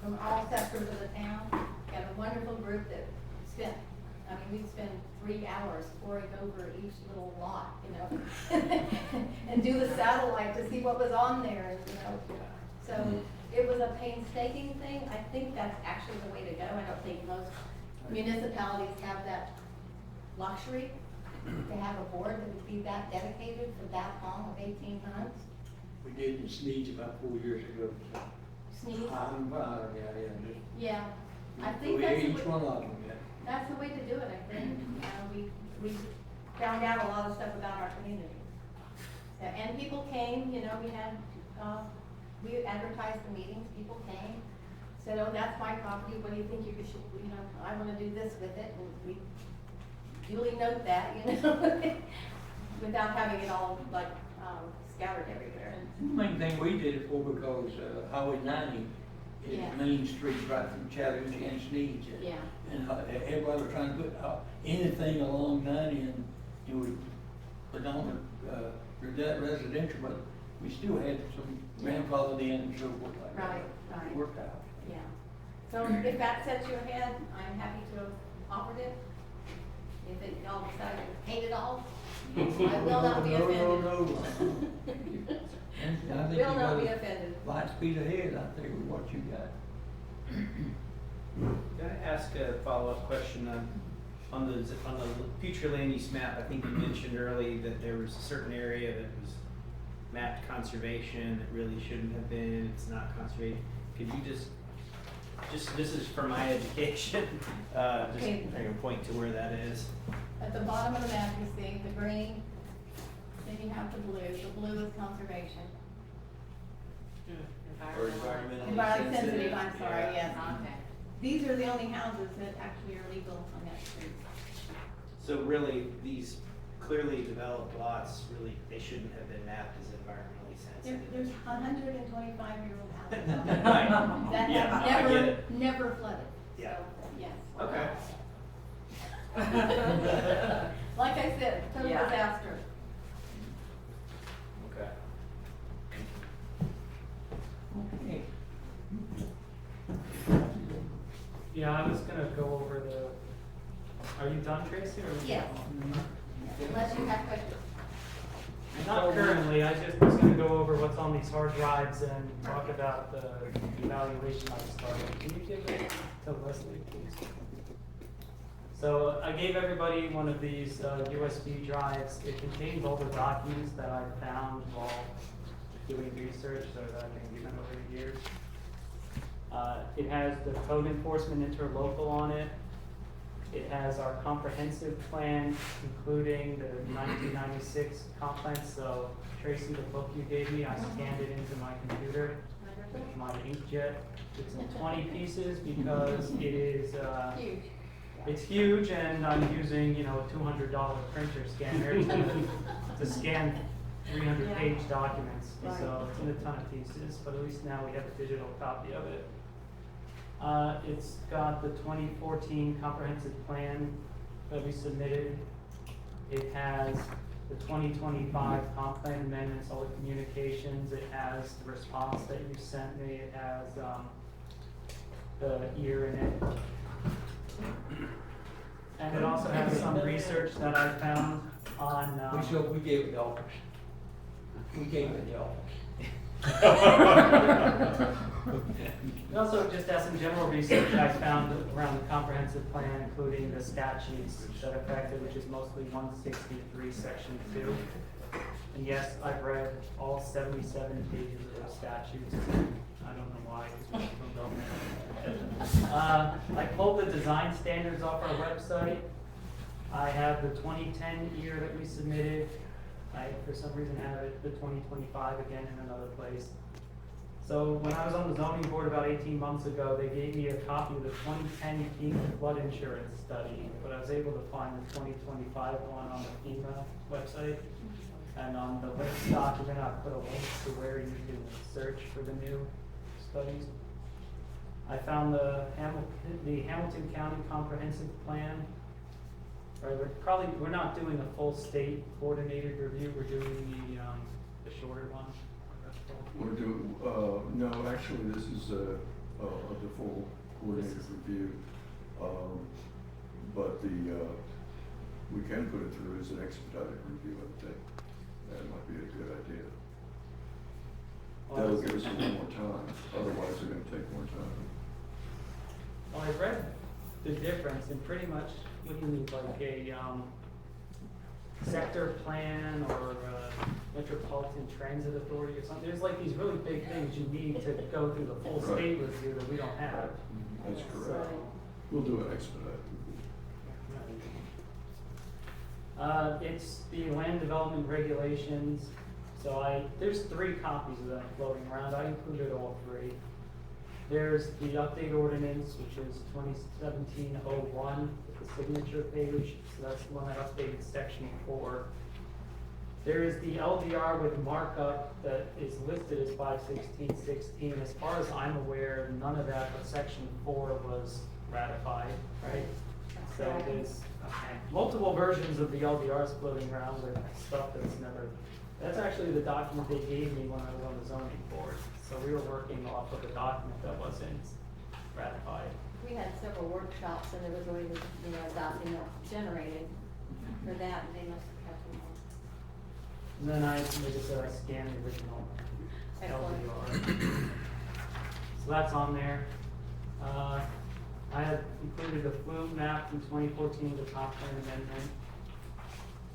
from all sectors of the town. We had a wonderful group that spent, we spent 3 hours poring over each little lot, and do the satellite to see what was on there, So it was a painstaking thing. I think that's actually the way to go. I don't think most municipalities have that luxury to have a board that would be that dedicated for that long of 18 months. We did in Sneed's about 4 years ago. Sneeze. Yeah. I think We that's the each way, one of them, yeah. that's the way to do it, I think. We found out a lot of stuff about our community. So, and people came, we had, we advertised the meetings, people came, said, oh, that's my property, what do you think you should, I wanna do this with it, and we duly note that, without having it all like, scattered everywhere. The main thing we did it for because Highway 90 is Yeah. Main Street right from Chattanooga and Sneed's. Yeah. And everybody was trying to put anything along 90 and it would put on residential, but we still had some grandfathered in and so forth like that. Right. It worked out. Yeah. So if that sets you ahead, I'm happy to have offered it. If y'all decide to hate it all, I will not be offended. No. I think you Will not got be a offended. light speed ahead out there with what you got. Can I ask a follow-up question on the future land use map? I think you mentioned early that there was a certain area that was mapped conservation that really shouldn't have been. It's not conservation. Could you just this is for my education, Okay. just point to where that is. At the bottom of the map, you see the green, then you have the blue. The blue is conservation. Or environmental. Environmentally sensitive, I'm sorry, yes. Okay. These are the only houses that actually are legal on that street. So really, these clearly developed lots, really, they shouldn't have been mapped as environmentally sensitive. There's 125-year-old houses Right. that Yeah, have I get it. never flooded. Yeah. So, yes. Okay. Like I said, total Yeah. disaster. Okay. Okay. Yeah, I was gonna go over are you done, Tracy, or? Yes. Unless you have questions. Not currently, I just was gonna go over what's on these hard drives and talk about the evaluation I started. Can you give it to Leslie, please? So I gave everybody one of these USB drives. It contains all the documents that I found while doing research that I've been given over the years. It has the code enforcement interlocal on it. It has our comprehensive plan, including the 1996 comp plan. So Tracy, the book you gave me, I scanned it into my computer with my inkjet. It's in 20 pieces because it is, Huge. it's huge, and I'm using, you know, a $200 printer scanner to scan 300-page documents. Right. So it's in a ton of pieces, but at least now we have a digital copy of it. It's got the 2014 comprehensive plan that we submitted. It has the 2025 comp plan amendments, all the communications. It has the response that you sent me. It has the year in it. And it also has some research that I found on. We gave it the office. We gave it the office. It also just has some general research that I found around the comprehensive plan, including the statutes that affect it, which is mostly 163, section 2. And yes, I've read all 77 pages of those statutes. I don't know why, because most of them don't. I pulled the design standards off our website. I have the 2010 year that we submitted. I, for some reason, have it, the 2025 again in another place. So when I was on the zoning board about 18 months ago, they gave me a copy of the 2010 FEMA flood insurance study, but I was able to find the 2025 one on the FEMA website. And on the links document, I put a link to where you can search for the new studies. I found the Hamilton County Comprehensive Plan. Right, we're not doing a full state coordinated review, we're doing the shorter one. We're doing, no, actually, this is the full coordinated review. But we can put it through as an expedited review, I think. That might be a good idea. That'll give us a little more time, otherwise they're gonna take more time. Well, I read the difference and pretty much what you need, like a sector plan or metropolitan transit authority or something. There's like these really big things you need to go through the full state review that we don't have. That's correct. So, We'll do an expedited. it's the land development regulations. So there's 3 copies of that floating around. I included all 3. There's the update ordinance, which is 2017-01 with the signature page. So that's the one that updated section 4. There is the LDR with markup that is listed as 51616. As far as I'm aware, none of that but section 4 was ratified, right? So there's multiple versions of the LDRs floating around with stuff that's actually the document they gave me when I was on the zoning board. So we were working off of a document that wasn't ratified. We had several workshops and there was always, a document generated for that, and they must have kept them all. And then like I said, I scanned the original LDR. So that's on there. I had included the flume map from 2014, the comp plan amendment.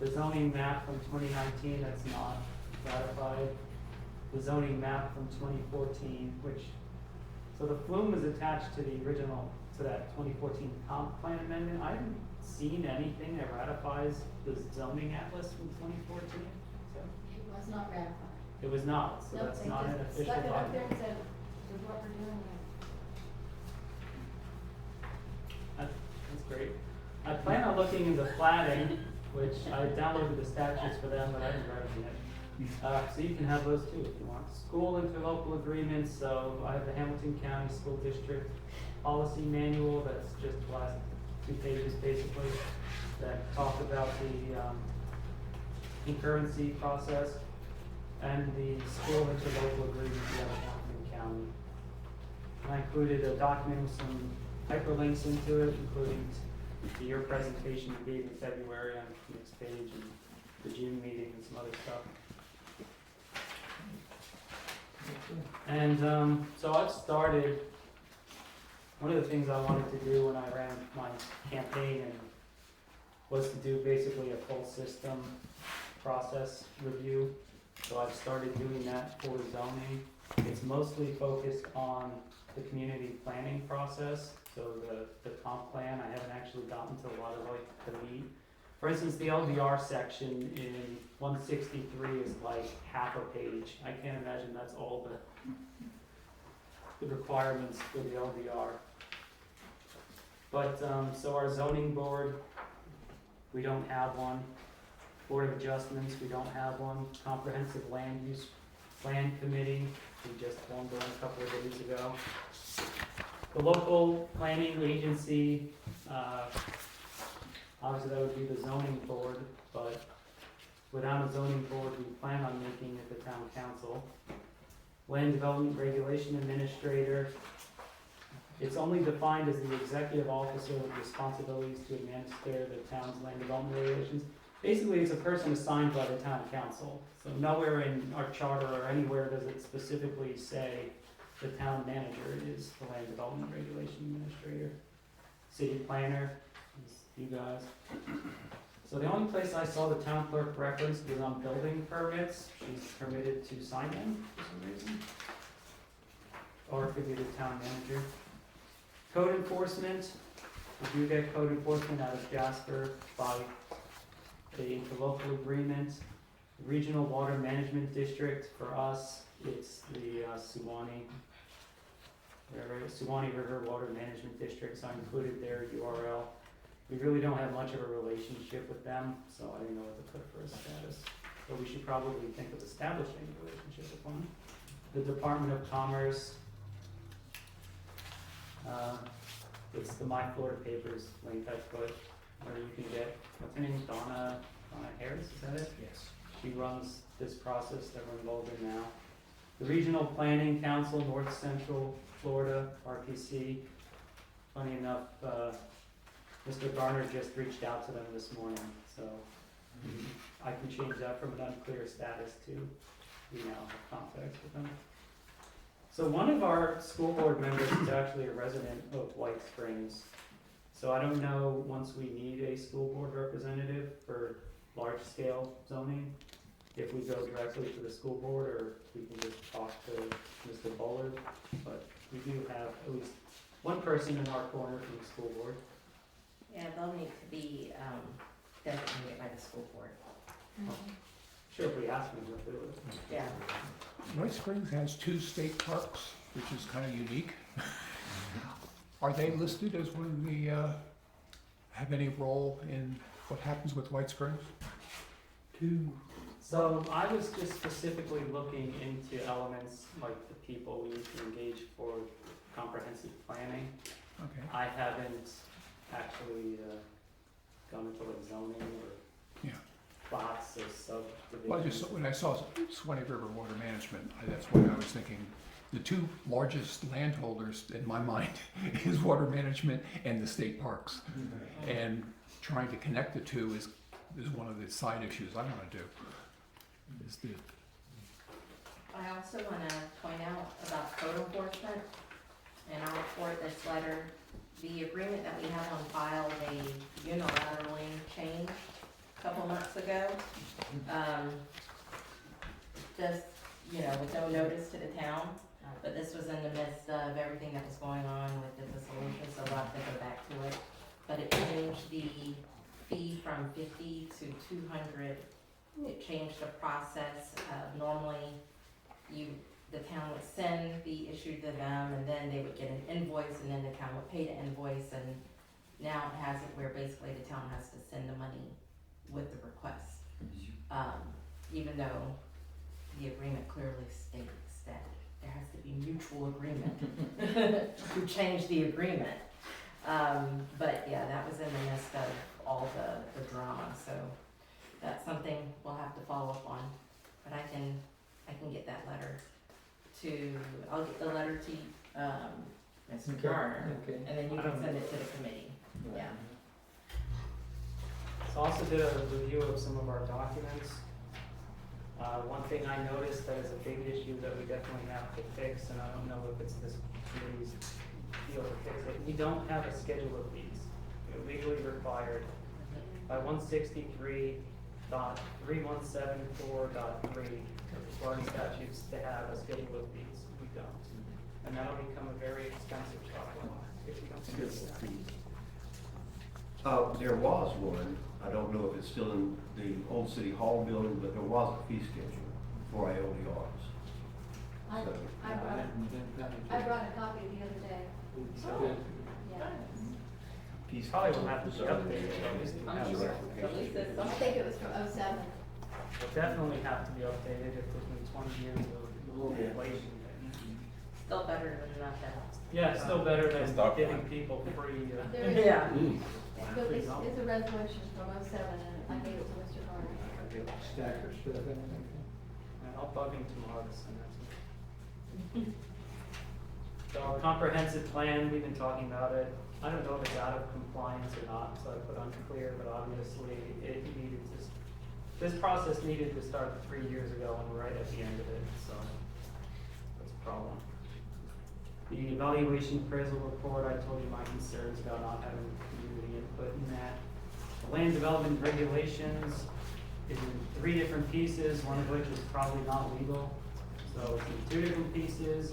The zoning map from 2019 that's not ratified. The zoning map from 2014, so the flume was attached to the original, to that 2014 comp plan amendment. I haven't seen anything that ratifies the zoning atlas from 2014. So It was not ratified. it was not, so Nope, that's they not an just official stuck it up there document. and said, this is what we're doing now. That's great. I plan on looking into platting, which I downloaded the statutes for them, but I haven't read them yet. So you can have those too if you want. School interlocal agreements, so I have the Hamilton County School District Policy Manual, that's just the last 2 pages basically, that talk about the concurrency process, and the school interlocal agreement with Hamilton County. And I included a document with some hyperlinks into it, including your presentation you gave in February on the next page, and the June meeting and some other stuff. And so I've started, one of the things I wanted to do when I ran my campaign in was to do basically a full system process review. So I've started doing that for zoning. It's mostly focused on the community planning process, so the comp plan. I haven't actually gotten to a lot of like the meat. For instance, the LDR section in 163 is like half a page. I can't imagine that's all the requirements for the LDR. But, so our zoning board, we don't have one. Board of Adjustments, we don't have one. Comprehensive Land Use Plan Committee, we just formed one a couple of days ago. The local planning agency, obviously that would be the zoning board, but without a zoning board, we plan on making it the town council. Land Development Regulation Administrator, it's only defined as the executive officer with responsibilities to administer the town's land development regulations. Basically, it's a person assigned by the town council. So nowhere in our charter or anywhere does it specifically say the town manager is the land development regulation administrator. City planner is you guys. So the only place I saw the town clerk referenced was on building permits. She's permitted to sign them for some reason. Or it could be the town manager. Code enforcement, we do get code enforcement out of Jasper by the interlocal agreement. Regional Water Management District, for us, it's the Suwannee River Water Management District, so I included their URL. We really don't have much of a relationship with them, so I didn't know what to put for a status. But we should probably think of establishing a relationship with one. The Department of Commerce, it's the My Florida Papers link I put, where you can get, what's her name, Donna Harris, is that it? Yes. She runs this process that we're involved in now. The Regional Planning Council, North Central Florida, RPC. Funny enough, Mr. Garner just reached out to them this morning, so I can change that from an unclear status to we now have contact with them. So one of our school board members is actually a resident of White Springs. So I don't know, once we need a school board representative for large scale zoning, if we go directly to the school board or we can just talk to Mr. Bullard. But we do have at least one person in our corner from the school board. Yeah, they'll need to be, designated by the school board. Sure, if we ask them to do it. Yeah. White Springs has 2 state parks, which is kind of unique. Are they listed as one of the, have any role in what happens with White Springs? 2. So I was just specifically looking into elements like the people we need to engage for comprehensive planning. Okay. I haven't actually gone into like zoning or Yeah. plots or subdivisions. Well, when I saw Swanee River Water Management, that's what I was thinking. The 2 largest landholders in my mind is water management and the state parks. And trying to connect the 2 is one of the side issues I want to do. I also want to point out about code enforcement, and I'll report this letter. The agreement that we have on file, they unilaterally changed a couple months ago. Just, with no notice to the town, but this was in the midst of everything that was going on with the dissolution, so we'll have to go back to it. But it changed the fee from 50 to 200. It changed the process. Normally, the town would send the issue to them, and then they would get an invoice, and then the town would pay the invoice. And now it has it where basically the town has to send the money with the request, even though the agreement clearly states that there has to be mutual agreement to change the agreement. But yeah, that was in the midst of all the drama, so that's something we'll have to follow up on. But I can get that letter I'll get the letter to Mr. Garner, Okay. and then you can send it to the committee. Yeah. So I also did a review of some of our documents. One thing I noticed that is a big issue that we definitely have to fix, and I don't know if it's this committee's deal to fix it. We don't have a schedule of fees. We're legally required by 163.3174.3 of the Florida statutes to have a schedule of fees. We don't. And that'll become a very expensive problem if you don't do that. There was one, I don't know if it's still in the old city hall building, but there was a fee schedule for LDRs. I So- brought a copy the other day. So Yeah. fees probably will have to be updated, at least to have Sure. certification. At least it's I think it was from '07. Will definitely have to be updated if there's been 20 years of inflation. still better than nothing. Yeah, it's still better than Start giving point. people free, There is- Yeah. It's a resolution from '07, and I gave it to Mr. Garner. Stack of stuff in it. and I'll bug him tomorrow to send that to me. So our comprehensive plan, we've been talking about it. I don't know if it's out of compliance or not, so I put unclear, but obviously it needed to, this process needed to start 3 years ago and we're right at the end of it, so that's a problem. The evaluation appraisal report, I told you my concerns about not having community input in that. The land development regulations is in 3 different pieces, one of which is probably not legal. So it's in 2 different pieces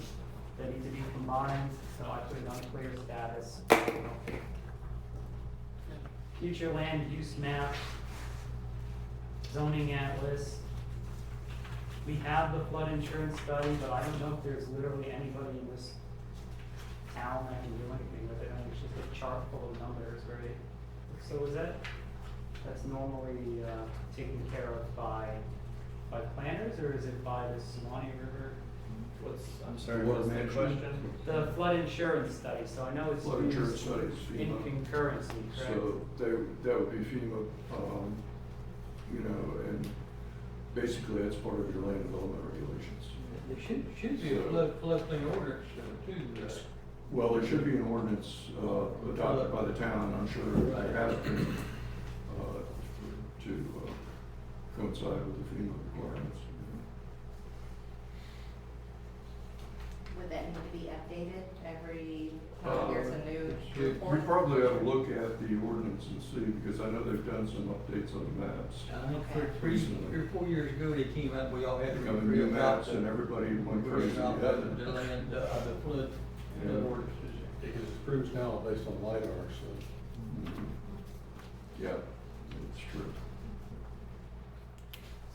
that need to be combined, so I put an unclear status. Future land use map, zoning atlas. We have the flood insurance study, but I don't know if there's literally anybody in this town that can do anything with it. I mean, it's just a chart full of numbers, right? So is that's normally taken care of by planners, or is it by the Swanee River? I'm sorry, Water what's the management. question? The flood insurance study, so I know it's Flood insurance used studies, in FEMA. concurrency, correct? So that would be FEMA, you know, and basically that's part of your land development regulations. There should be a floodplain ordinance too. Well, there should be an ordinance, adopted by the town, and I'm sure there has been, to coincide with the FEMA requirements. Would that need to be updated every time there's a new We report? probably ought to look at the ordinance and see, because I know they've done some updates on the maps. I think for 3 or 4 years ago, they came out, we all had to. You know, new maps and everybody went crazy. About the land, the flood, Yeah. ordinances. Because it's approved now based on LiDAR, so. Yeah, it's true.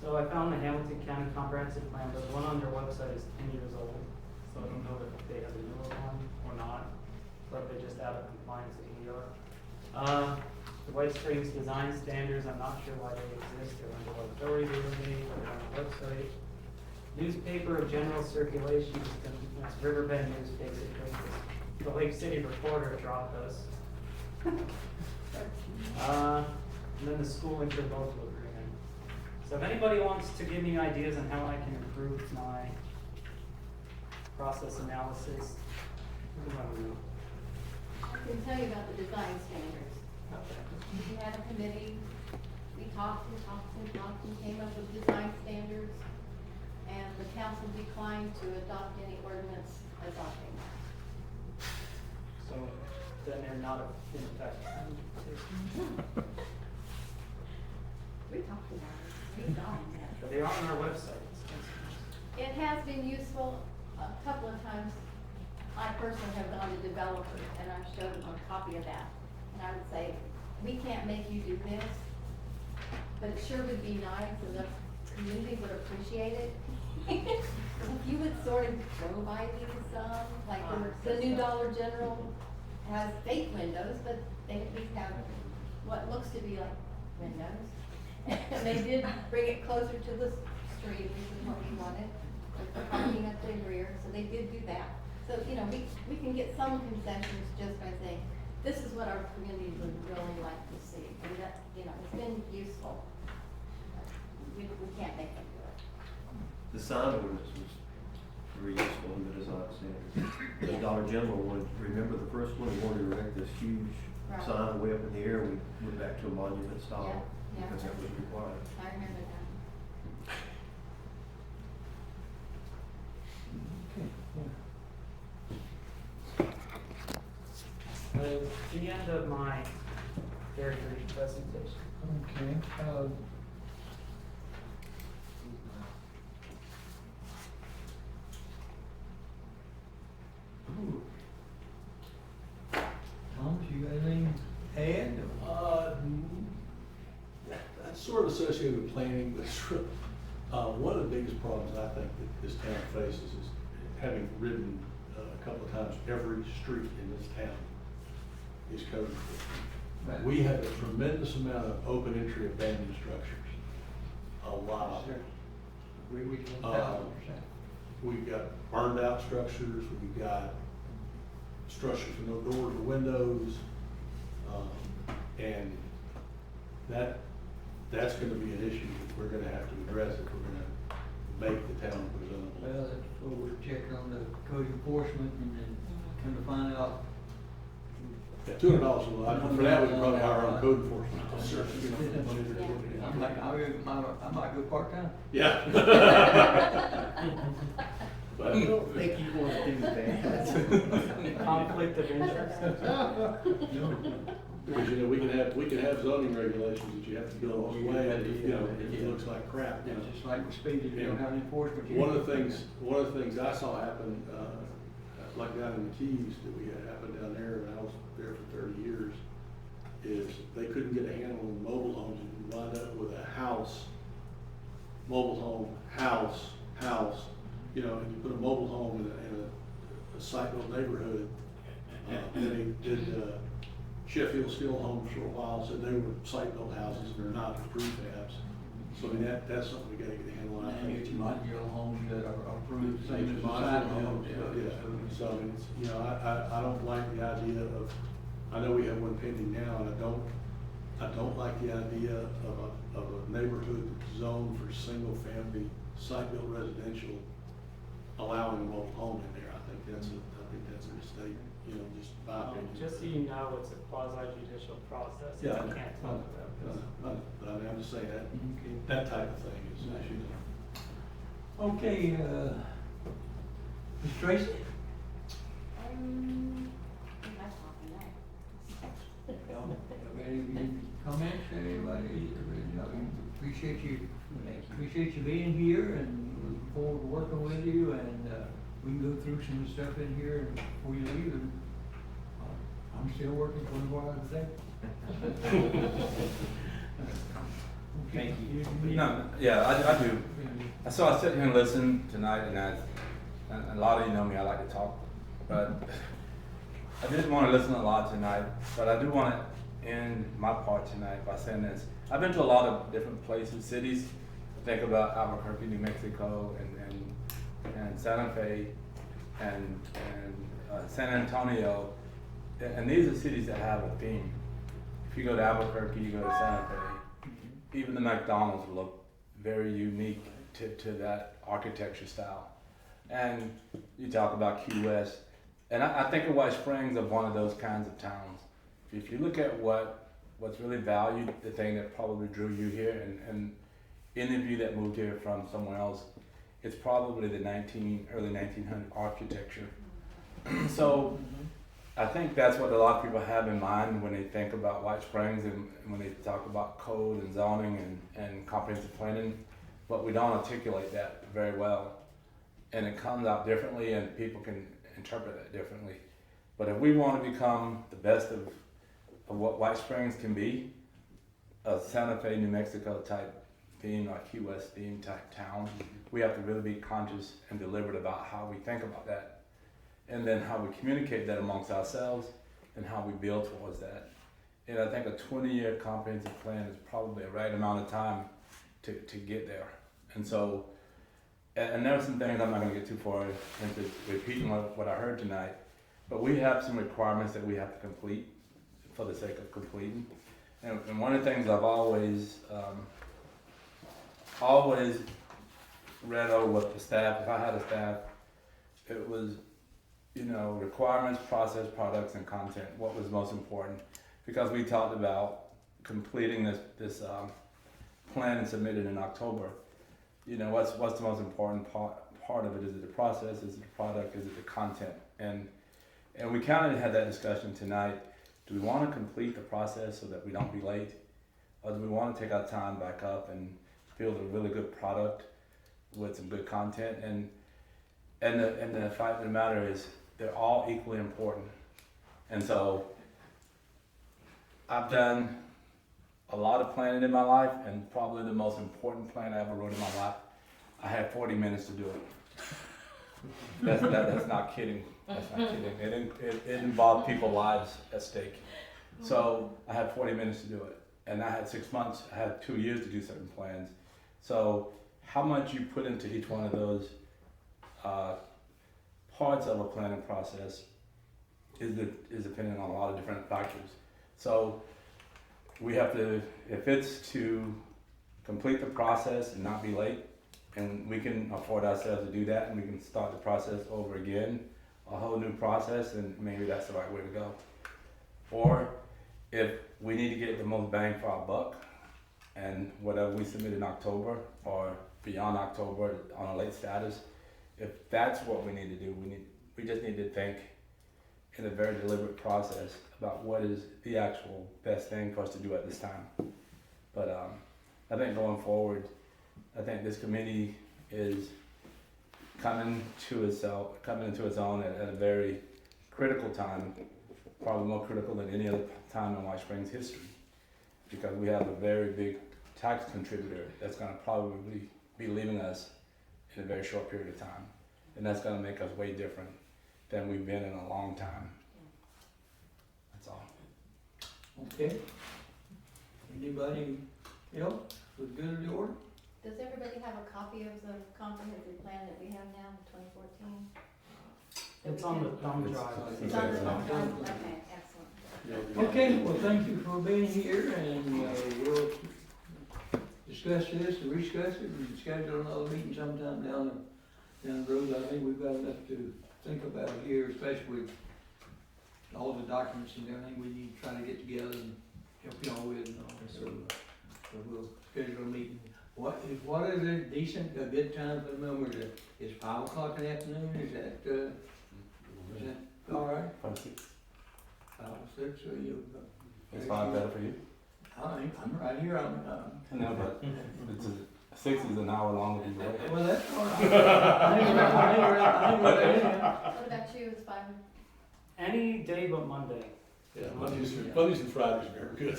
So I found the Hamilton County Comprehensive Plan, but the one on their website is 10 years old. So I don't know if they have a newer one or not, or if they're just out of compliance with ER. The White Springs design standards, I'm not sure why they exist, they're under what authority they were made, but they're on the website. Newspaper of general circulation, that's Riverbend newspaper, the Lake City Reporter dropped us. And then the school interlocal agreement. So if anybody wants to give me ideas on how I can improve my process analysis, let me know. I can tell you about the design standards. We had a committee, we talked and came up with design standards, and the council declined to adopt any ordinance adopting that. So then they're not in effect. We talked about it, we talked about it. But they are on our website. It has been useful a couple of times. I personally have gone to developers and I've showed them a copy of that. And I would say, we can't make you do this, but it sure would be nice and the community would appreciate it. If you would sort of go by these, like the new Dollar General has fake windows, but they at least have what looks to be like windows. And they did bring it closer to the street, which is what we wanted, with the parking up the rear, so they did do that. So, you know, we can get some concessions just by saying, this is what our community would really like to see, and that, you know, it's been useful. We can't make them do it. The sign ordinance was very useful in the design standards. The Dollar General one, remember the first one, we wanted to erect this huge Right. sign way up in the air, we went back to a monument style, Yeah, because that was required. I remember that. The end of my prepared for each presentation. Okay, Thomas, you got anything to add? That's sort of associated with planning, but it's one of the biggest problems I think that this town faces is having ridden a couple of times, every street in this town is code enforcement. We have a tremendous amount of open entry abandoned structures, a lot of them. We 1,000%. We've got burned out structures, we've got structures with no doors or windows, and that's gonna be an issue that we're gonna have to address if we're gonna make the town presentable. Well, that's what we're checking on the code enforcement and then come to find out. Yeah, $200 a lot, for that, we can probably hire our own code enforcement officer. I might go part-time. Yeah. But I don't think you want to do that. Conflict of interest. Because, you know, we can have zoning regulations that you have to go all the way, and if, you know, if it looks like crap, you know. It's just like with speed, if you don't have enforcement. One of the things I saw happen, like down in the Keys that we had happen down there, and I was there for 30 years, is they couldn't get a handle on mobile homes, and you wind up with a house, mobile home, house, you know, and you put a mobile home in a site-built neighborhood. Then they did Sheffield Steel Homes for a while, said they were site-built houses, and they're not prefabs. So I mean, that's something we gotta get a handle on. And you get modular homes that are approved, Same same as as modular society homes, homes. yeah. So, I mean, it's, you know, I don't like the idea of, I know we have one pending now, and I don't like the idea of a neighborhood zoned for single-family, site-built residential, allowing a mobile home in there. I think that's a mistake, you know, just my opinion. Just so you know, it's a quasi judicial process, Yeah, I can't talk about this. But I mean, I'm just saying that, Okay. that type of thing is, you know. Okay, Ms. Tracy? Have any comments, anybody? Appreciate you being here and look forward to working with you, and we can go through some stuff in here before you leave, and I'm still working 24 hours a day. Thank you. No, yeah, I do. So I sit here and listen tonight, and a lot of you know me, I like to talk, but I didn't want to listen a lot tonight, but I do want to end my part tonight by saying this. I've been to a lot of different places, cities. Think about Albuquerque, New Mexico, and Santa Fe, and San Antonio, and these are cities that have a theme. If you go to Albuquerque, you go to Santa Fe, even the McDonald's look very unique to that architecture style. And you talk about Key West, and I think of White Springs of one of those kinds of towns. If you look at what's really valued, the thing that probably drew you here, and any of you that moved here from somewhere else, it's probably the early 1900 architecture. So I think that's what a lot of people have in mind when they think about White Springs and when they talk about code and zoning and comprehensive planning, but we don't articulate that very well. And it comes out differently and people can interpret that differently. But if we want to become the best of what White Springs can be, a Santa Fe, New Mexico type theme or Key West theme type town, we have to really be conscious and deliberate about how we think about that, and then how we communicate that amongst ourselves and how we build towards that. And I think a 20-year comprehensive plan is probably a right amount of time to get there. And so, and there are some things I'm not going to get too far into repeating what I heard tonight, but we have some requirements that we have to complete for the sake of completing. And one of the things I've always read over with the staff, if I had a staff, it was, you know, requirements, process, products, and content. What was most important? Because we talked about completing this plan and submitted in October. You know, what's the most important part of it? Is it the process? Is it the product? Is it the content? And we kind of had that discussion tonight do we want to complete the process so that we don't be late? Or do we want to take our time back up and build a really good product with some good content? And the fact of the matter is, they're all equally important. And so, I've done a lot of planning in my life, and probably the most important plan I ever wrote in my life, I had 40 minutes to do it. That's not kidding. That's not kidding. It involved people's lives at stake. So I had 40 minutes to do it. And I had 6 months, I had 2 years to do certain plans. So how much you put into each one of those parts of a planning process is dependent on a lot of different factors. So we have to, if it's to complete the process and not be late, and we can afford ourselves to do that, and we can start the process over again, a whole new process, and maybe that's the right way to go. Or if we need to get the most bang for our buck, and whatever we submit in October or beyond October on a late status, if that's what we need to do, we just need to think in a very deliberate process about what is the actual best thing for us to do at this time. But I think going forward, I think this committee is coming into its own at a very critical time, probably more critical than any other time in White Springs history, because we have a very big tax contributor that's going to probably be leaving us in a very short period of time, and that's going to make us way different than we've been in a long time. That's all. Okay. Anybody else with good of the order? Does everybody have a copy of the comprehensive plan that we have now, 2014? It's on the thumb drive. It's on the thumb drive? Okay, excellent. Okay, well, thank you for being here, and we'll discuss this and discuss it and schedule another meeting sometime down the road. I think we've got enough to think about here, especially with all the documents and everything we need to try to get together and help y'all with and all that. So we'll schedule a meeting. What is a good time for the members? Is 5 o'clock in the afternoon? Is that all right? 5 or 6. 5 or 6, or you? Is 5 better for you? I'm right here. No, but 6 is an hour longer than you wait. Well, that's all right. I ain't ready. What about you, is 5? Any day but Monday. Yeah, Mondays and Fridays are good.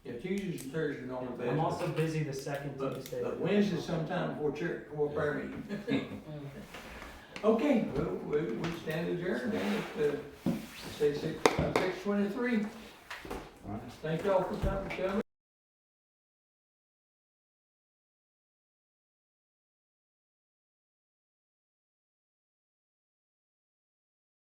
Yeah, Tuesdays and Thursdays are normally better. I'm also busy the second Tuesday. But Wednesday's sometime before church, before prayer meeting. Okay, well, we stand adjourned then at, say 6:23. All right. Thank y'all for coming,